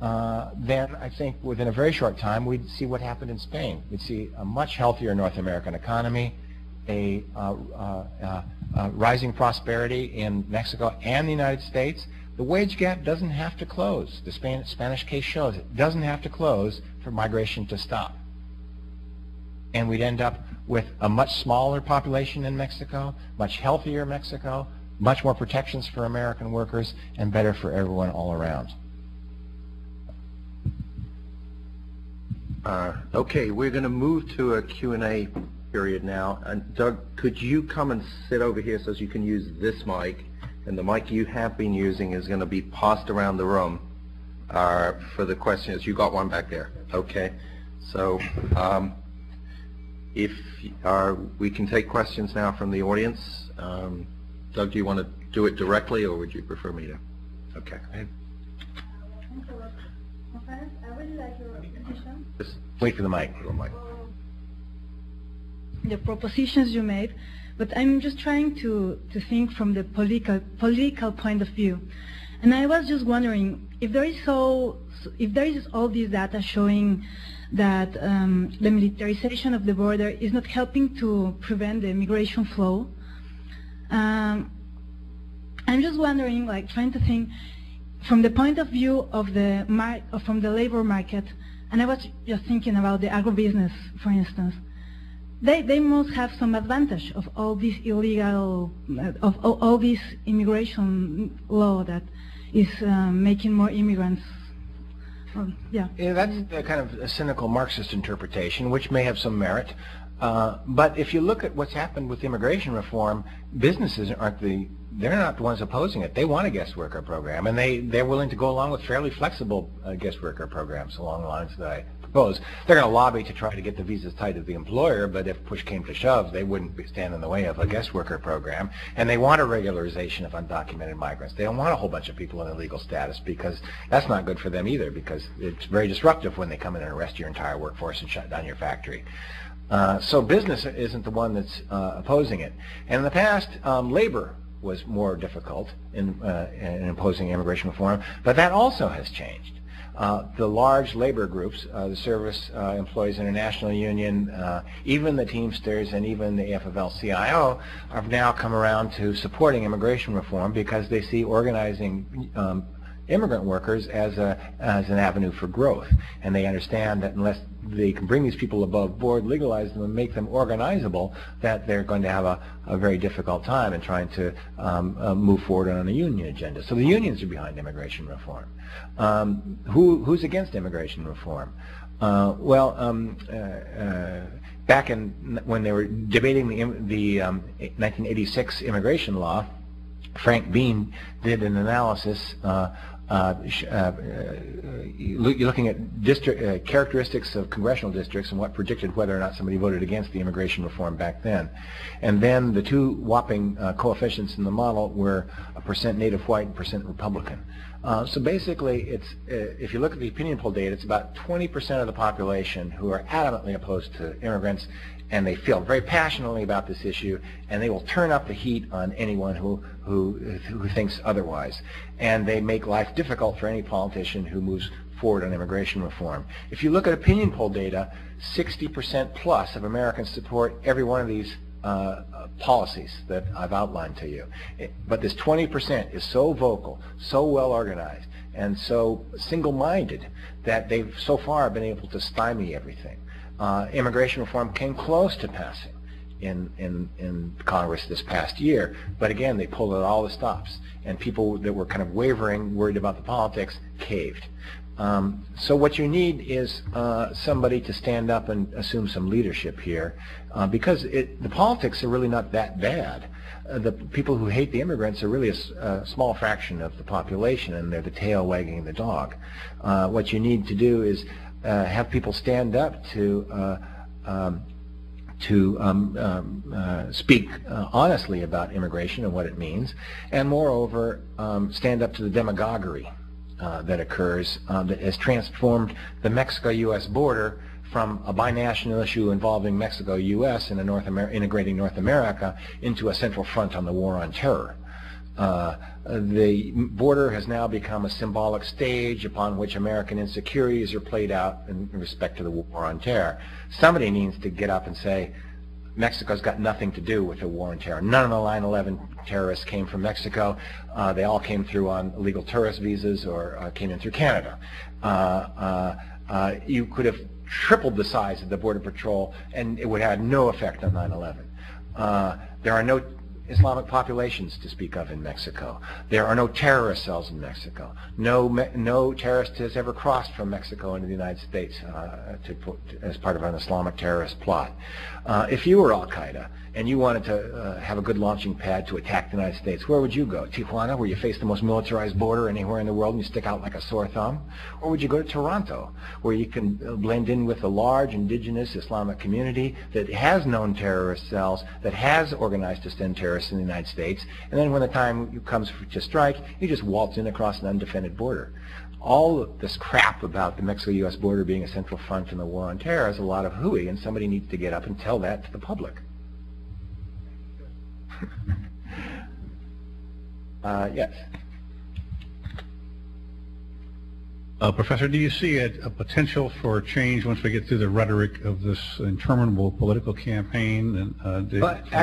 then I think within a very short time we'd see what happened in Spain. We'd see a much healthier North American economy, a rising prosperity in Mexico and the United States. The wage gap doesn't have to close. The Spanish case shows it doesn't have to close for migration to stop. And we'd end up with a much smaller population in Mexico, much healthier Mexico, much more protections for American workers, and better for everyone all around. Okay, we're going to move to a Q&A period now. And Doug, could you come and sit over here so you can use this mic? And the mic you have been using is going to be passed around the room for the questions. You got one back there. Okay. So if we can take questions now from the audience. Doug, do you want to do it directly, or would you prefer me to? Okay. I really like your position. Just wait for the mic. The propositions you made, but I'm just trying to think from the political point of view. And I was just wondering if there is all this data showing that the militarization of the border is not helping to prevent the migration flow. I'm just wondering, like, trying to think from the point of view of from the labor market, and I was just thinking about the agribusiness, for instance. They must have some advantage of all this illegal, of all this immigration law that is making more immigrants. Yeah, that's a kind of a cynical Marxist interpretation, which may have some merit. But if you look at what's happened with immigration reform, businesses they're not the ones opposing it. They want a guest worker program, and they're willing to go along with fairly flexible guest worker programs along the lines that I propose. They're going to lobby to try to get the visas tied to the employer, but if push came to shove, they wouldn't stand in the way of a guest worker program. And they want a regularization of undocumented migrants. They don't want a whole bunch of people in illegal status, because that's not good for them either, because it's very disruptive when they come in and arrest your entire workforce and shut down your factory. So business isn't the one that's opposing it. And in the past, labor was more difficult in imposing immigration reform, but that also has changed. The large labor groups, the Service Employees International Union, even the Teamsters, and even the AFL-CIO have now come around to supporting immigration reform because they see organizing immigrant workers as an avenue for growth, and they understand that unless they can bring these people above board, legalize them, and make them organizable, that they're going to have a very difficult time in trying to move forward on a union agenda. So the unions are behind immigration reform. Who's against immigration reform? Back when they were debating the 1986 immigration law, Frank Bean did an analysis looking at characteristics of congressional districts and what predicted whether or not somebody voted against the immigration reform back then. And then the two whopping coefficients in the model were a % Native white and % Republican. So basically, if you look at the opinion poll data, it's about 20% of the population who are adamantly opposed to immigrants, and they feel very passionately about this issue, and they will turn up the heat on anyone who thinks otherwise. And they make life difficult for any politician who moves forward on immigration reform. If you look at opinion poll data, 60% plus of Americans support every one of these policies that I've outlined to you. But this 20% is so vocal, so well organized, and so single-minded that they've so far been able to stymie everything. Immigration reform came close to passing in Congress this past year, but again, they pulled out all the stops, and people that were kind of wavering, worried about the politics, caved. So what you need is somebody to stand up and assume some leadership here, because the politics are really not that bad. The people who hate the immigrants are really a small fraction of the population, and they're the tail wagging the dog. What you need to do is have people stand up to speak honestly about immigration and what it means, and moreover stand up to the demagoguery that occurs that has transformed the Mexico-U.S. border from a binational issue involving Mexico-U.S. and integrating North America into a central front on the war on terror. The border has now become a symbolic stage upon which American insecurities are played out in respect to the war on terror. Somebody needs to get up and say, Mexico's got nothing to do with the war on terror. None of the 9/11 terrorists came from Mexico. They all came through on illegal tourist visas or came in through Canada. You could have tripled the size of the Border Patrol and it would have had no effect on 9/11. There are no Islamic populations to speak of in Mexico. There are no terrorist cells in Mexico. No terrorist has ever crossed from Mexico into the United States as part of an Islamic terrorist plot. If you were Al-Qaeda and you wanted to have a good launching pad to attack the United States, where would you go? Tijuana, where you face the most militarized border anywhere in the world and you stick out like a sore thumb? Or would you go to Toronto, where you can blend in with a large indigenous Islamic community that has known terrorist cells, that has organized to send terrorists in the United States, and then when the time comes to strike, you just waltz in across an undefended border. All of this crap about the Mexico-U.S. border being a central front in the war on terror is a lot of hooey, and somebody needs to get up and tell that to the public. Yes. Professor, do you see a potential for change once we get through the rhetoric of this interminable political campaign? And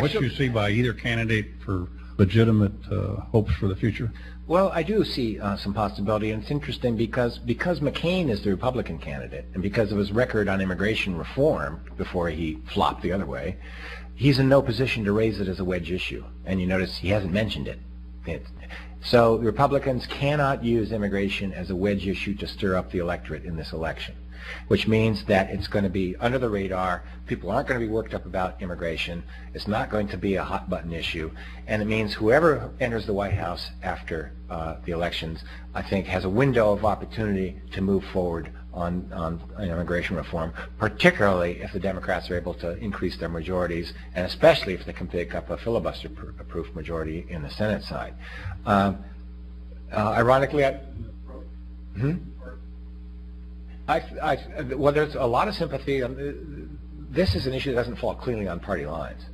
what do you see by either candidate for legitimate hopes for the future? Well, I do see some possibility, and it's interesting because McCain is the Republican candidate, and because of his record on immigration reform before he flopped the other way, he's in no position to raise it as a wedge issue. And you notice he hasn't mentioned it. So the Republicans cannot use immigration as a wedge issue to stir up the electorate in this election, which means that it's going to be under the radar. People aren't going to be worked up about immigration. It's not going to be a hot button issue, and it means whoever enters the White House after the elections, I think, has a window of opportunity to move forward on immigration reform, particularly if the Democrats are able to increase their majorities, and especially if they can pick up a filibuster-proof majority in the Senate side. Ironically, well, there's a lot of sympathy. This is an issue that doesn't fall cleanly on party lines,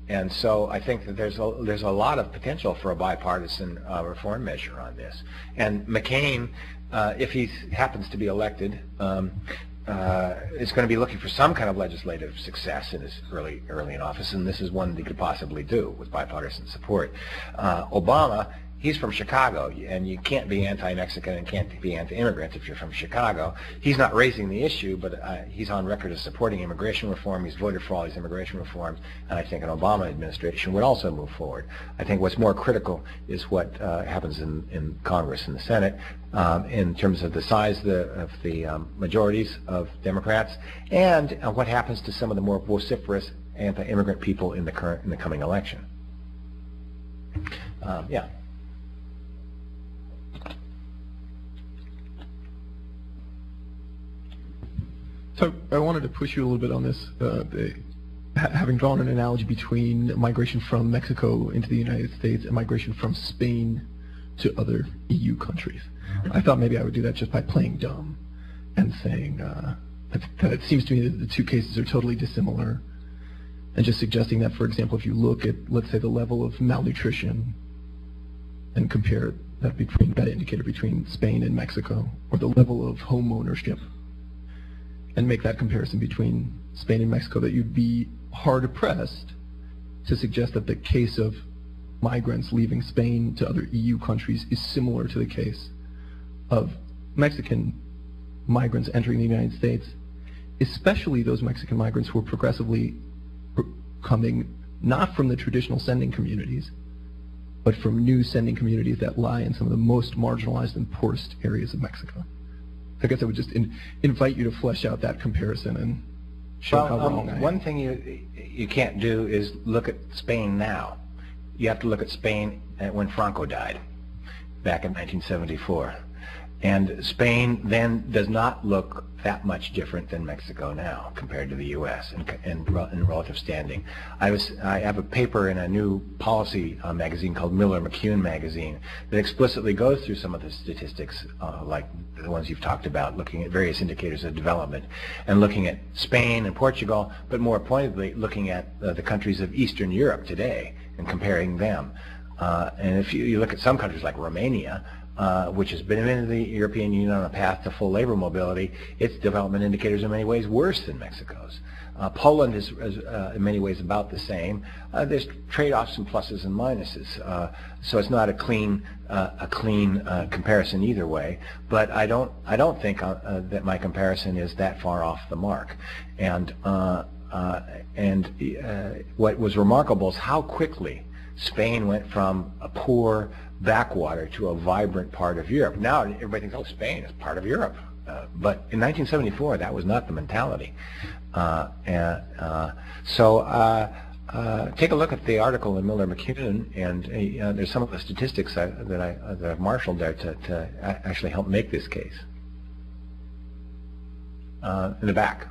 and so I think that there's a lot of potential for a bipartisan reform measure on this. And McCain, if he happens to be elected, is going to be looking for some kind of legislative success in his early in office, and this is one that he could possibly do with bipartisan support. Obama, he's from Chicago, and you can't be anti-Mexican and can't be anti-immigrant if you're from Chicago. He's not raising the issue, but he's on record as supporting immigration reform. He's voted for all these immigration reforms, and I think an Obama administration would also move forward. I think what's more critical is what happens in Congress and the Senate in terms of the size of the majorities of Democrats, and what happens to some of the more vociferous anti-immigrant people in the coming election. Yeah. So I wanted to push you a little bit on this, having drawn an analogy between migration from Mexico into the United States and migration from Spain to other EU countries. I thought maybe I would do that just by playing dumb and saying that it seems to me that the two cases are totally dissimilar, and just suggesting that, for example, if you look at, let's say, the level of malnutrition and compare that indicator between Spain and Mexico, or the level of home ownership, and make that comparison between Spain and Mexico, that you'd be hard-pressed to suggest that the case of migrants leaving Spain to other EU countries is similar to the case of Mexican migrants entering the United States, especially those Mexican migrants who are progressively coming not from the traditional sending communities, but from new sending communities that lie in some of the most marginalized and poorest areas of Mexico. I guess I would just invite you to flesh out that comparison and show how wrong I am. One thing you can't do is look at Spain now. You have to look at Spain when Franco died, back in 1974. And Spain then does not look that much different than Mexico now compared to the U.S. in relative standing. I have a paper in a new policy magazine called Miller McCune magazine that explicitly goes through some of the statistics like the ones you've talked about, looking at various indicators of development and looking at Spain and Portugal, but more pointedly looking at the countries of Eastern Europe today and comparing them. And if you look at some countries like Romania, which has been in the European Union on a path to full labor mobility, its development indicators are in many ways worse than Mexico's. Poland is in many ways about the same. There's trade-offs and pluses and minuses, so it's not a clean comparison either way. But I don't think that my comparison is that far off the mark. And what was remarkable is how quickly Spain went from a poor backwater to a vibrant part of Europe. Now everybody thinks, oh, Spain is part of Europe. But in 1974, that was not the mentality. Take a look at the article in Miller McCune, and there's some of the statistics that I've marshaled there to actually help make this case. In the back.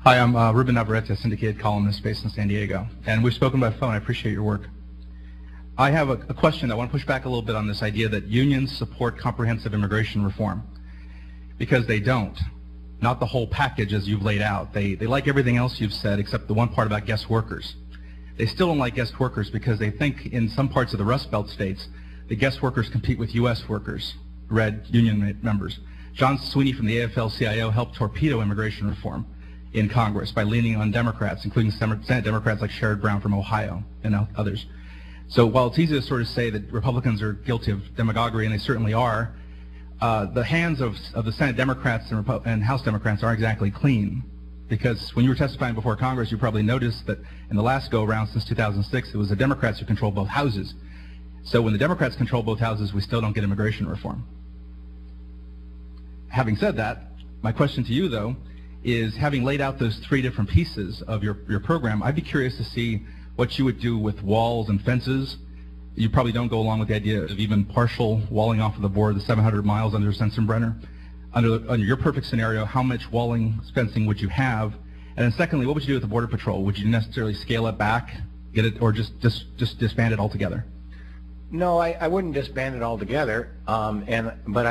Hi, I'm Ruben Navarrete, syndicated columnist based in San Diego, and we've spoken by phone. I appreciate your work. I have a question. I want to push back a little bit on this idea that unions support comprehensive immigration reform, because they don't. Not the whole package as you've laid out. They like everything else you've said except the one part about guest workers. They still don't like guest workers because they think in some parts of the Rust Belt states the guest workers compete with U.S. workers, red union members. John Sweeney from the AFL-CIO helped torpedo immigration reform in Congress by leaning on Democrats, including Senate Democrats like Sherrod Brown from Ohio and others. So while it's easy to sort of say that Republicans are guilty of demagoguery, and they certainly are, the hands of the Senate Democrats and House Democrats aren't exactly clean, because when you were testifying before Congress, you probably noticed that in the last go-around since 2006, it was the Democrats who controlled both houses. So when the Democrats control both houses, we still don't get immigration reform. Having said that, my question to you, though, is having laid out those three different pieces of your program, I'd be curious to see what you would do with walls and fences. You probably don't go along with the idea of even partial walling off of the border, the 700 miles under Sensenbrenner. Under your perfect scenario, how much walling, fencing would you have? And then secondly, what would you do with the Border Patrol? Would you necessarily scale it back, get it, or just disband it altogether? No, I wouldn't disband it altogether, but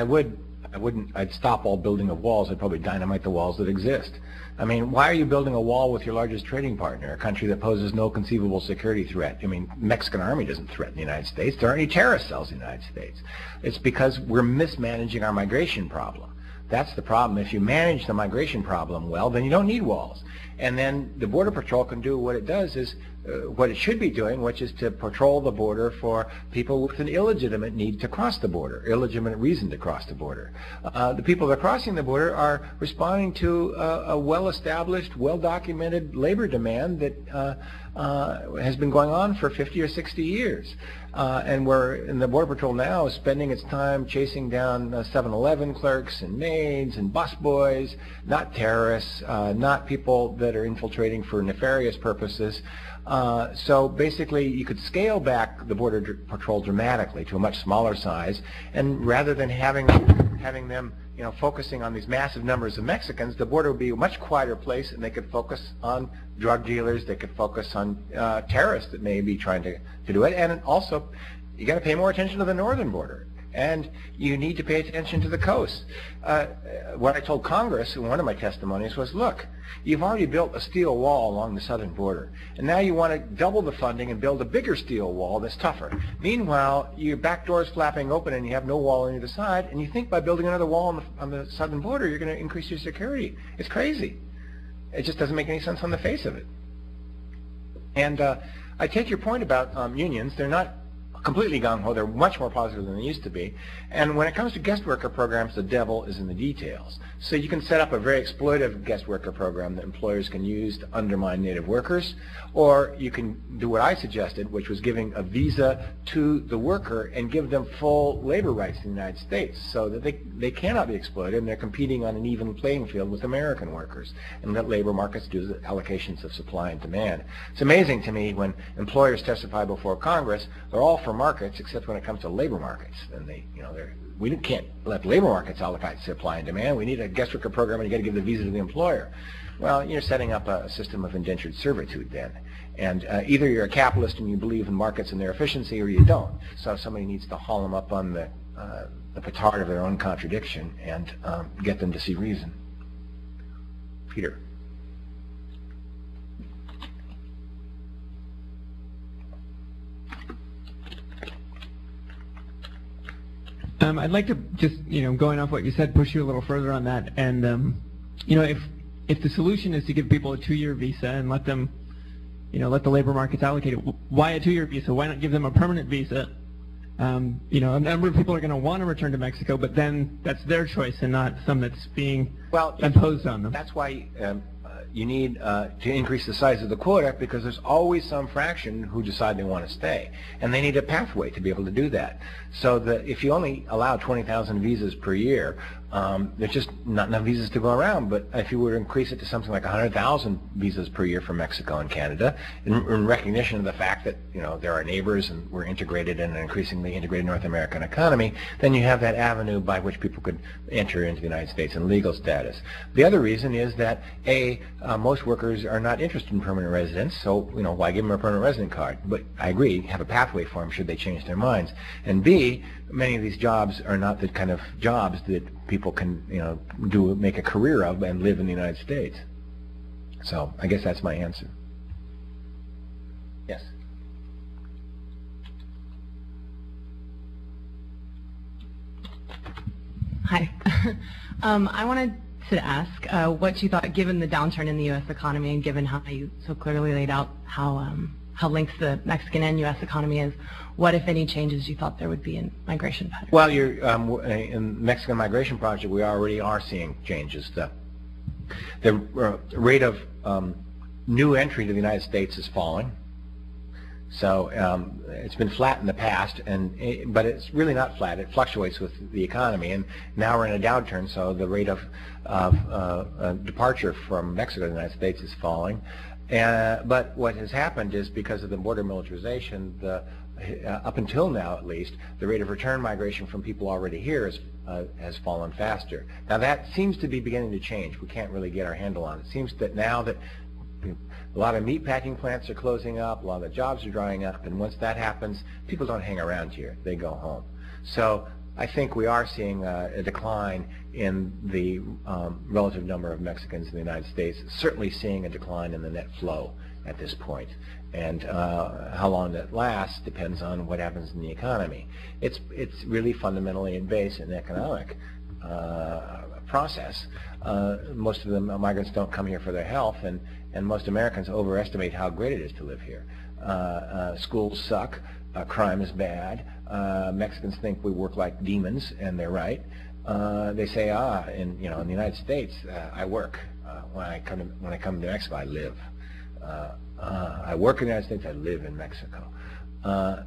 I'd stop all building of walls. I'd probably dynamite the walls that exist. I mean, why are you building a wall with your largest trading partner, a country that poses no conceivable security threat? I mean, Mexican army doesn't threaten the United States. There aren't any terrorist cells in the United States. It's because we're mismanaging our migration problem. That's the problem. If you manage the migration problem well, then you don't need walls. And then the Border Patrol can do what it does is what it should be doing, which is to patrol the border for people with an illegitimate need to cross the border, illegitimate reason to cross the border. The people that are crossing the border are responding to a well-established, well-documented labor demand that has been going on for 50 or 60 years. And the Border Patrol now is spending its time chasing down 7-Eleven clerks and maids and busboys, not terrorists, not people that are infiltrating for nefarious purposes. So basically, you could scale back the Border Patrol dramatically to a much smaller size, and rather than having them, focusing on these massive numbers of Mexicans, the border would be a much quieter place, and they could focus on drug dealers. They could focus on terrorists that may be trying to do it, and also, you got to pay more attention to the northern border. And you need to pay attention to the coast. What I told Congress in one of my testimonies was, look, you've already built a steel wall along the southern border, and now you want to double the funding and build a bigger steel wall that's tougher. Meanwhile, your back door is flapping open and you have no wall on either side, and you think by building another wall on the southern border you're going to increase your security. It's crazy. It just doesn't make any sense on the face of it. And I take your point about unions. They're not completely gung-ho. They're much more positive than they used to be. And when it comes to guest worker programs, the devil is in the details. So you can set up a very exploitive guest worker program that employers can use to undermine native workers, or you can do what I suggested, which was giving a visa to the worker and give them full labor rights in the United States so that they cannot be exploited and they're competing on an even playing field with American workers, and let labor markets do the allocations of supply and demand. It's amazing to me when employers testify before Congress, they're all for markets except when it comes to labor markets. And we can't let labor markets allocate supply and demand. We need a guest worker program, and you got to give the visa to the employer. Well, you're setting up a system of indentured servitude then. And either you're a capitalist and you believe in markets and their efficiency, or you don't. So somebody needs to haul them up on the petard of their own contradiction and get them to see reason. Peter. I'd like to just, going off what you said, push you a little further on that. And, if the solution is to give people a 2-year visa and let them, let the labor markets allocate it, why a 2-year visa? Why not give them a permanent visa? A number of people are going to want to return to Mexico, but then that's their choice and not some that's being imposed on them. That's why you need to increase the size of the quota, because there's always some fraction who decide they want to stay, and they need a pathway to be able to do that. So that if you only allow 20,000 visas per year, there's just not enough visas to go around. But if you were to increase it to something like 100,000 visas per year for Mexico and Canada, in recognition of the fact that there are neighbors and we're integrated in an increasingly integrated North American economy, then you have that avenue by which people could enter into the United States in legal status. The other reason is that most workers are not interested in permanent residence, so why give them a permanent resident card? But I agree, have a pathway for them should they change their minds. And B, many of these jobs are not the kind of jobs that people can make a career of and live in the United States. So I guess that's my answer. Yes. Hi. I wanted to ask what you thought, given the downturn in the U.S. economy and given how you so clearly laid out how linked the Mexican and U.S. economy is, what, if any, changes you thought there would be in migration patterns? Well, in the Mexican Migration Project, we already are seeing changes. The rate of new entry to the United States is falling. So it's been flat in the past, but it's really not flat. It fluctuates with the economy, and now we're in a downturn, so the rate of departure from Mexico to the United States is falling. But what has happened is, because of the border militarization, up until now at least, the rate of return migration from people already here has fallen faster. Now that seems to be beginning to change. We can't really get our handle on it. It seems that now that a lot of meatpacking plants are closing up, a lot of the jobs are drying up, and once that happens, people don't hang around here. They go home. So I think we are seeing a decline in the relative number of Mexicans in the United States, certainly seeing a decline in the net flow at this point. And how long that lasts depends on what happens in the economy. It's really fundamentally based in economic process. Most of the migrants don't come here for their health, and most Americans overestimate how great it is to live here. Schools suck, crime is bad, Mexicans think we work like demons, and they're right. They say, in the United States, I work. When I come to Mexico, I live. I work in the United States, I live in Mexico.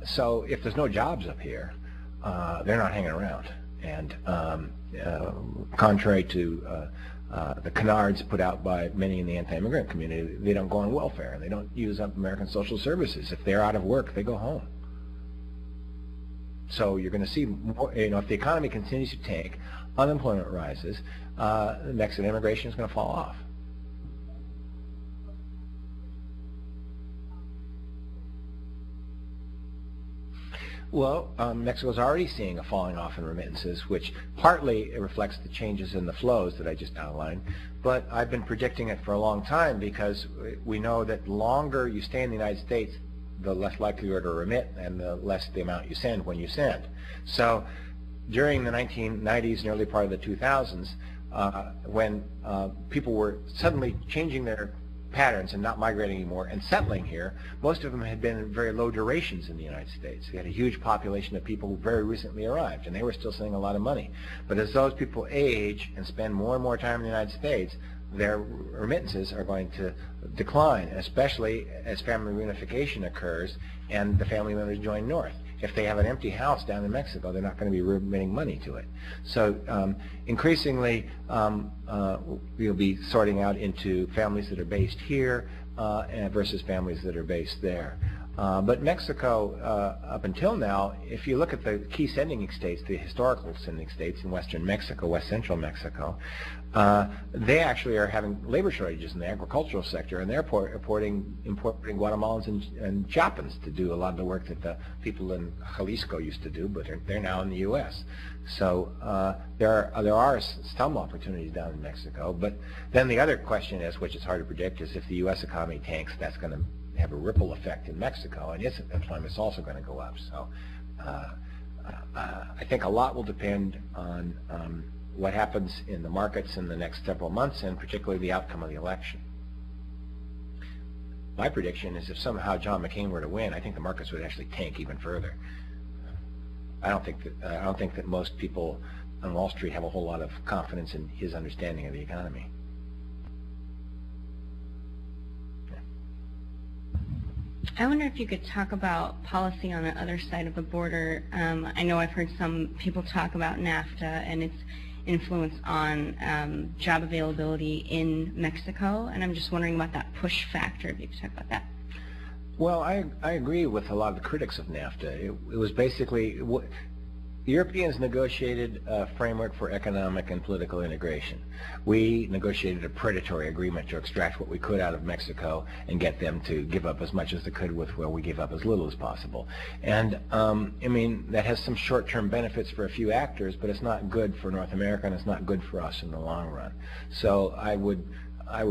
So if there's no jobs up here, they're not hanging around. And contrary to the canards put out by many in the anti-immigrant community, they don't go on welfare. They don't use up American social services. If they're out of work, they go home. So you're going to see more, if the economy continues to tank, unemployment rises, Mexican immigration is going to fall off. Well, Mexico's already seeing a falling off in remittances, which partly reflects the changes in the flows that I just outlined. But I've been predicting it for a long time, because we know that the longer you stay in the United States, the less likely you are to remit, and the less the amount you send when you send. So during the 1990s and early part of the 2000s, when people were suddenly changing their patterns and not migrating anymore and settling here, most of them had been in very low durations in the United States. We had a huge population of people who very recently arrived, and they were still sending a lot of money. But as those people age and spend more and more time in the United States, their remittances are going to decline, especially as family reunification occurs and the family members join north. If they have an empty house down in Mexico, they're not going to be remitting money to it. So increasingly, we'll be sorting out into families that are based here versus families that are based there. But Mexico, up until now, if you look at the key sending states, the historical sending states in western Mexico, west central Mexico, they actually are having labor shortages in the agricultural sector, and they're importing Guatemalans and Chiapans to do a lot of the work that the people in Jalisco used to do, but they're now in the U.S. So there are some opportunities down in Mexico. But then the other question is, which is hard to predict, is if the U.S. economy tanks, that's going to have a ripple effect in Mexico, and its employment is also going to go up. So I think a lot will depend on what happens in the markets in the next several months, and particularly the outcome of the election. My prediction is if somehow John McCain were to win, I think the markets would actually tank even further. I don't think that most people on Wall Street have a whole lot of confidence in his understanding of the economy. I wonder if you could talk about policy on the other side of the border. I know I've heard some people talk about NAFTA and its influence on job availability in Mexico, and I'm just wondering about that push factor, if you could talk about that. Well, I agree with a lot of the critics of NAFTA. It was basically, the Europeans negotiated a framework for economic and political integration. We negotiated a predatory agreement to extract what we could out of Mexico and get them to give up as much as they could with where we give up as little as possible. And I mean, that has some short-term benefits for a few actors, but it's not good for North America and it's not good for us in the long run. So I would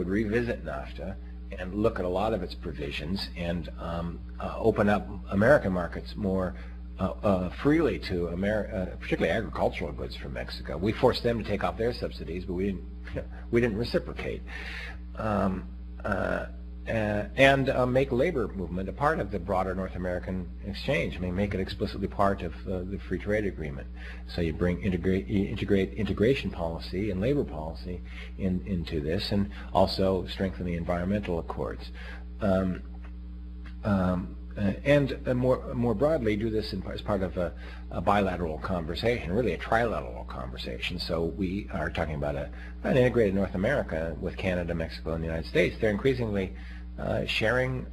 revisit NAFTA and look at a lot of its provisions and open up American markets more freely to particularly agricultural goods from Mexico. We forced them to take off their subsidies, but we didn't reciprocate. And make labor movement a part of the broader North American exchange. I mean, make it explicitly part of the free trade agreement. So you integrate integration policy and labor policy into this, and also strengthen the environmental accords. And more broadly, do this as part of a bilateral conversation, really a trilateral conversation. So we are talking about an integrated North America with Canada, Mexico, and the United States. They're increasingly sharing,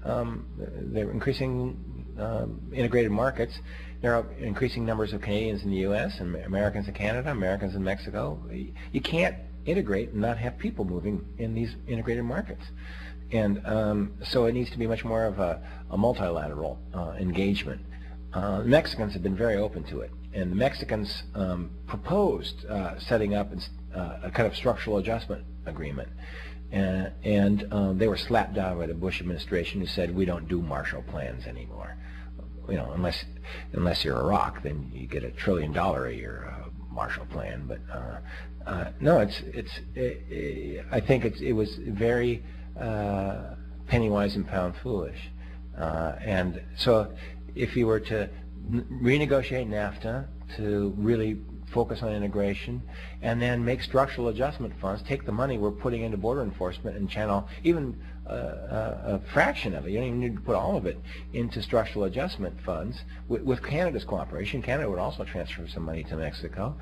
they're increasing integrated markets. There are increasing numbers of Canadians in the U.S. and Americans in Canada, Americans in Mexico. You can't integrate and not have people moving in these integrated markets. And so it needs to be much more of a multilateral engagement. The Mexicans have been very open to it, and the Mexicans proposed setting up a kind of structural adjustment agreement, and they were slapped down by the Bush administration, who said, we don't do Marshall Plans anymore. You know, unless you're Iraq, then you get $1 trillion a year Marshall Plan. But no, I think it was very penny wise and pound foolish. And so if you were to renegotiate NAFTA to really focus on integration, and then make structural adjustment funds, take the money we're putting into border enforcement and channel even a fraction of it, you don't even need to put all of it, into structural adjustment funds. With Canada's cooperation, Canada would also transfer some money to Mexico.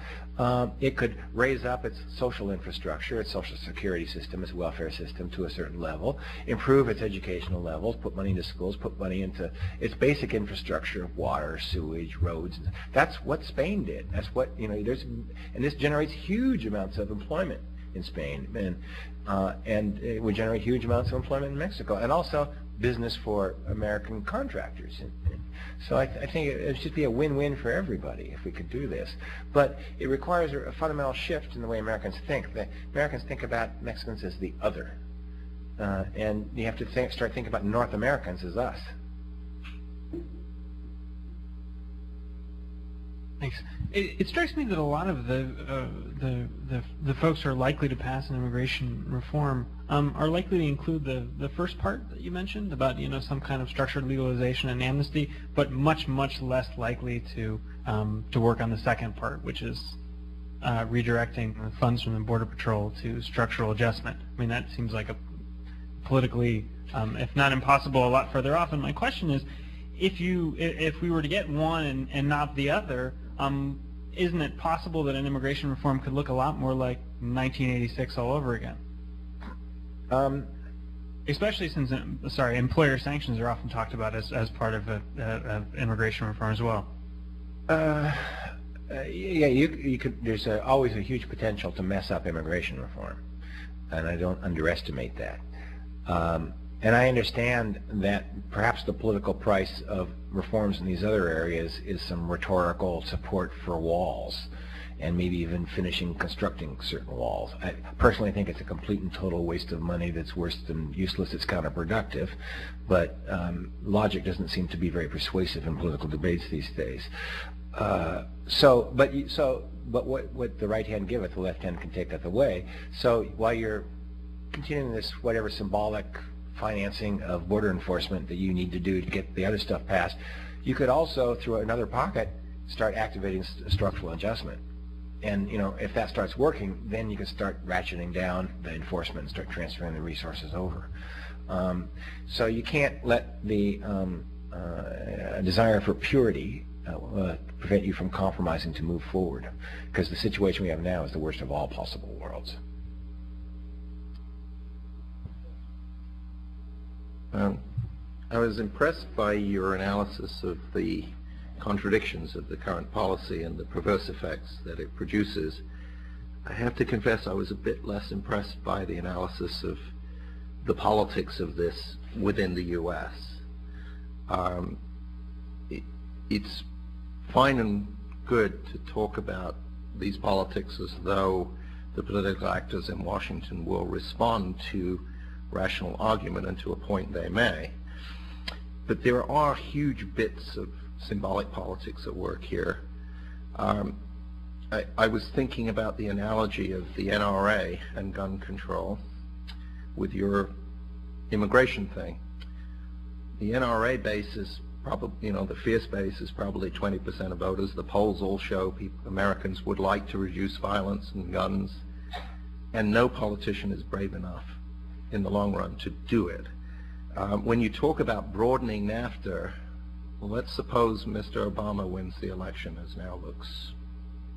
It could raise up its social infrastructure, its social security system, its welfare system to a certain level, improve its educational levels, put money into schools, put money into its basic infrastructure of water, sewage, roads. That's what Spain did. That's what, you know, and this generates huge amounts of employment in Spain, and it would generate huge amounts of employment in Mexico, and also business for American contractors. So I think it should be a win-win for everybody if we could do this. But it requires a fundamental shift in the way Americans think. Americans think about Mexicans as the other, and you have to start thinking about North Americans as us. Thanks. It strikes me that a lot of the folks who are likely to pass an immigration reform are likely to include the first part that you mentioned about, you know, some kind of structured legalization and amnesty, but much less likely to work on the second part, which is redirecting funds from the Border Patrol to structural adjustment. I mean, that seems like a politically, if not impossible, a lot further off. And my question is, if we were to get one and not the other, isn't it possible that an immigration reform could look a lot more like 1986 all over again? Especially since, employer sanctions are often talked about as part of immigration reform as well. Yeah, you could. There's always a huge potential to mess up immigration reform, and I don't underestimate that. And I understand that perhaps the political price of reforms in these other areas is some rhetorical support for walls. and maybe even finishing constructing certain walls. I personally think it's a complete and total waste of money that's worse than useless. It's counterproductive, but logic doesn't seem to be very persuasive in political debates these days. But what the right hand giveth, the left hand can taketh away. So while you're continuing this whatever symbolic financing of border enforcement that you need to do to get the other stuff passed, you could also, through another pocket, start activating structural adjustment. And if that starts working, then you can start ratcheting down the enforcement and start transferring the resources over. So you can't let the desire for purity prevent you from compromising to move forward, because the situation we have now is the worst of all possible worlds. I was impressed by your analysis of the contradictions of the current policy and the perverse effects that it produces. I have to confess I was a bit less impressed by the analysis of the politics of this within the U.S. It's fine and good to talk about these politics as though the political actors in Washington will respond to rational argument, and to a point they may. But there are huge bits of symbolic politics at work here. I was thinking about the analogy of the NRA and gun control with your immigration thing. The NRA base is probably, the fierce base is probably 20% of voters. The polls all show Americans would like to reduce violence and guns, and no politician is brave enough in the long run to do it. When you talk about broadening NAFTA, well, let's suppose Mr. Obama wins the election, as now looks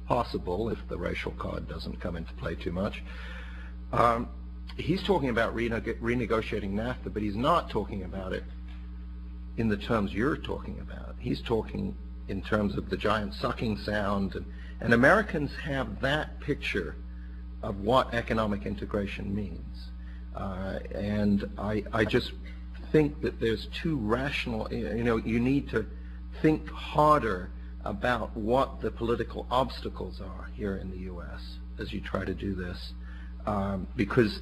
possible if the racial card doesn't come into play too much. He's talking about renegotiating NAFTA, but he's not talking about it in the terms you're talking about. He's talking in terms of the giant sucking sound, and Americans have that picture of what economic integration means. And I just think that there's too rational, you need to think harder about what the political obstacles are here in the U.S. as you try to do this. Because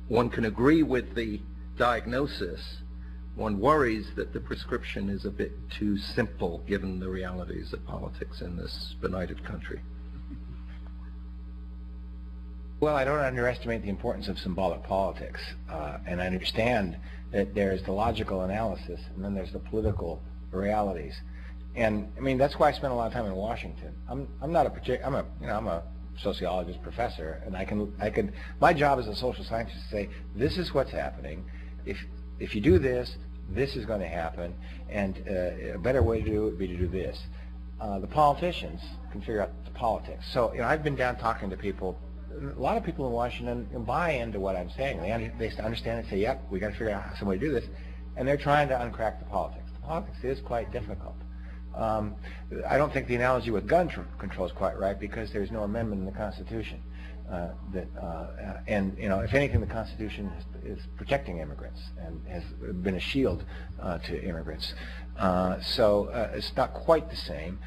one can agree with the diagnosis, one worries that the prescription is a bit too simple given the realities of politics in this benighted country. Well, I don't underestimate the importance of symbolic politics, and I understand that there's the logical analysis and then there's the political realities. And I mean, that's why I spent a lot of time in Washington. I'm a sociologist professor, and my job as a social scientist is to say, this is what's happening. If you do this, this is going to happen, and a better way to do it would be to do this. The politicians can figure out the politics. So I've been down talking to people. A lot of people in Washington buy into what I'm saying. They understand and say, yep, we got to figure out some way to do this, and they're trying to uncrack the politics. The politics is quite difficult. I don't think the analogy with gun control is quite right, because there's no amendment in the Constitution. If anything, the Constitution is protecting immigrants and has been a shield to immigrants. So it's not quite the same.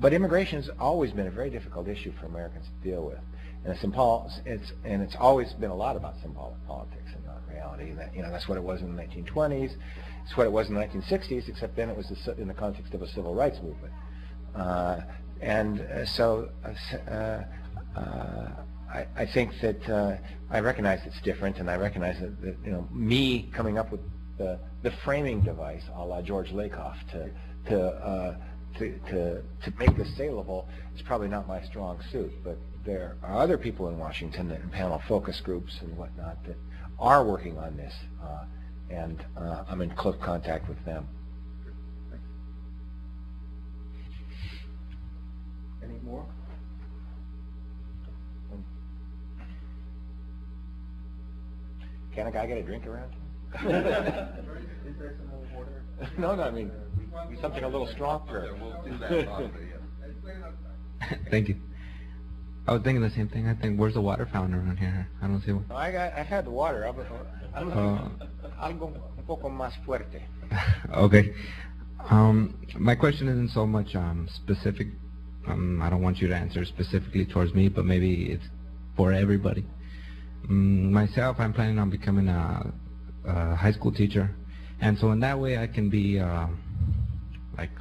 But immigration has always been a very difficult issue for Americans to deal with, and it's always been a lot about symbolic politics and not reality. That's what it was in the 1920s. It's what it was in the 1960s, except then it was in the context of a civil rights movement. I think that I recognize it's different, and I recognize that me coming up with the framing device, a la George Lakoff, to make this saleable is probably not my strong suit, but there are other people in Washington and panel focus groups and whatnot that are working on this, and I'm in close contact with them. Any more? Can a guy get a drink around? Is there some more water? No, I mean, something a little stronger. We'll do that after, yes. Thank you. I was thinking the same thing. I think, where's the water fountain around here? I don't see one. No, I've had the water. Algo un poco más fuerte. Okay. My question isn't so much specific. I don't want you to answer specifically towards me, but maybe it's for everybody. Myself, I'm planning on becoming a high school teacher, and so in that way I can be like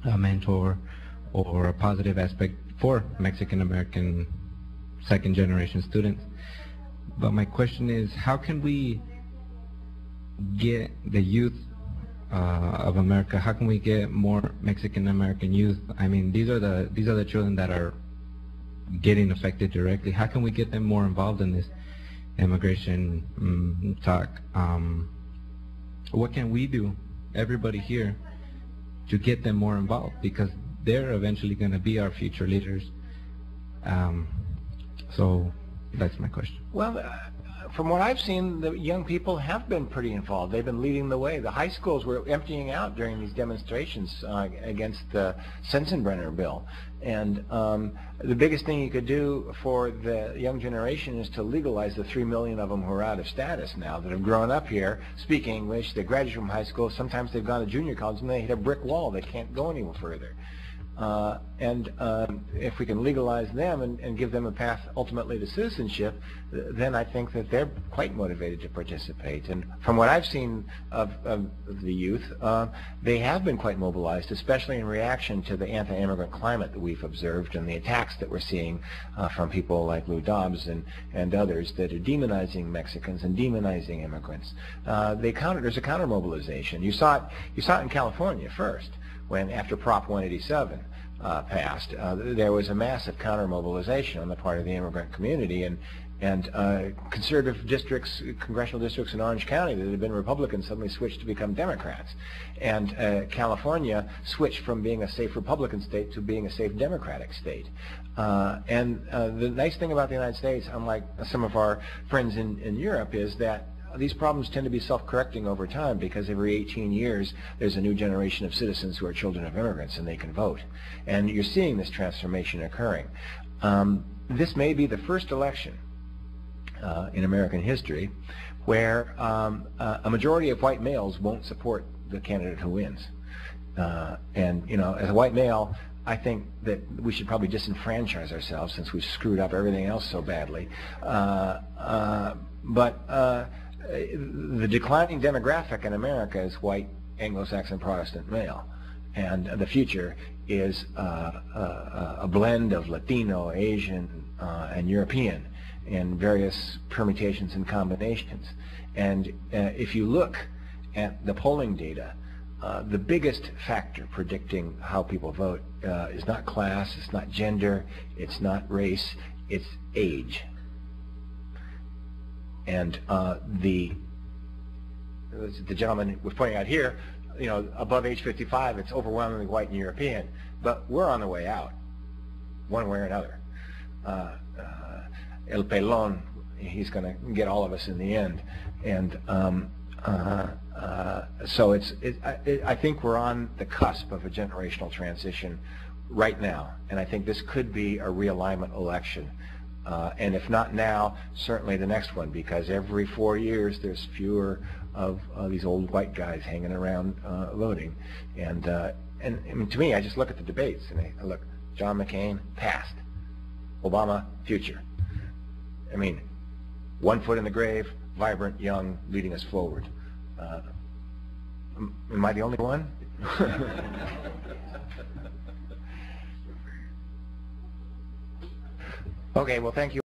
a mentor or a positive aspect for Mexican American second generation students. But my question is, how can we get the youth of America, how can we get more Mexican American youth? I mean, these are the children that are getting affected directly. How can we get them more involved in this immigration talk? What can we do, everybody here, to get them more involved? Because they're eventually going to be our future leaders. So that's my question. Well, from what I've seen, the young people have been pretty involved. They've been leading the way. The high schools were emptying out during these demonstrations against the Sensenbrenner bill. And the biggest thing you could do for the young generation is to legalize the 3 million of them who are out of status now, that have grown up here, speak English, they graduate from high school, sometimes they've gone to junior college and they hit a brick wall, they can't go any further. If we can legalize them and give them a path ultimately to citizenship, then I think that they're quite motivated to participate. And from what I've seen of the youth, they have been quite mobilized, especially in reaction to the anti-immigrant climate that we've observed and the attacks that we're seeing from people like Lou Dobbs and others that are demonizing Mexicans and demonizing immigrants. There's a counter-mobilization. You saw it in California first, when after Prop 187 passed, there was a massive counter-mobilization on the part of the immigrant community, and conservative districts, congressional districts in Orange County that had been Republicans suddenly switched to become Democrats. And California switched from being a safe Republican state to being a safe Democratic state. The nice thing about the United States, unlike some of our friends in Europe, is that these problems tend to be self-correcting over time, because every 18 years there's a new generation of citizens who are children of immigrants and they can vote. And you're seeing this transformation occurring. This may be the first election in American history where a majority of white males won't support the candidate who wins. And, you know, as a white male, I think that we should probably disenfranchise ourselves since we've screwed up everything else so badly. The declining demographic in America is white Anglo-Saxon Protestant male, and the future is a blend of Latino, Asian, and European in various permutations and combinations. And if you look at the polling data, the biggest factor predicting how people vote is not class, it's not gender, it's not race, it's age. And the gentleman was pointing out here, you know, above age 55, it's overwhelmingly white and European, but we're on the way out, one way or another. El Pelon, he's going to get all of us in the end, and so I think we're on the cusp of a generational transition right now, and I think this could be a realignment election. And if not now, certainly the next one, because every 4 years there's fewer of these old white guys hanging around voting. And I mean, to me, I just look at the debates and I look, John McCain, past. Obama, future. I mean, 1 foot in the grave, vibrant, young, leading us forward. Am I the only one? Okay, well, thank you.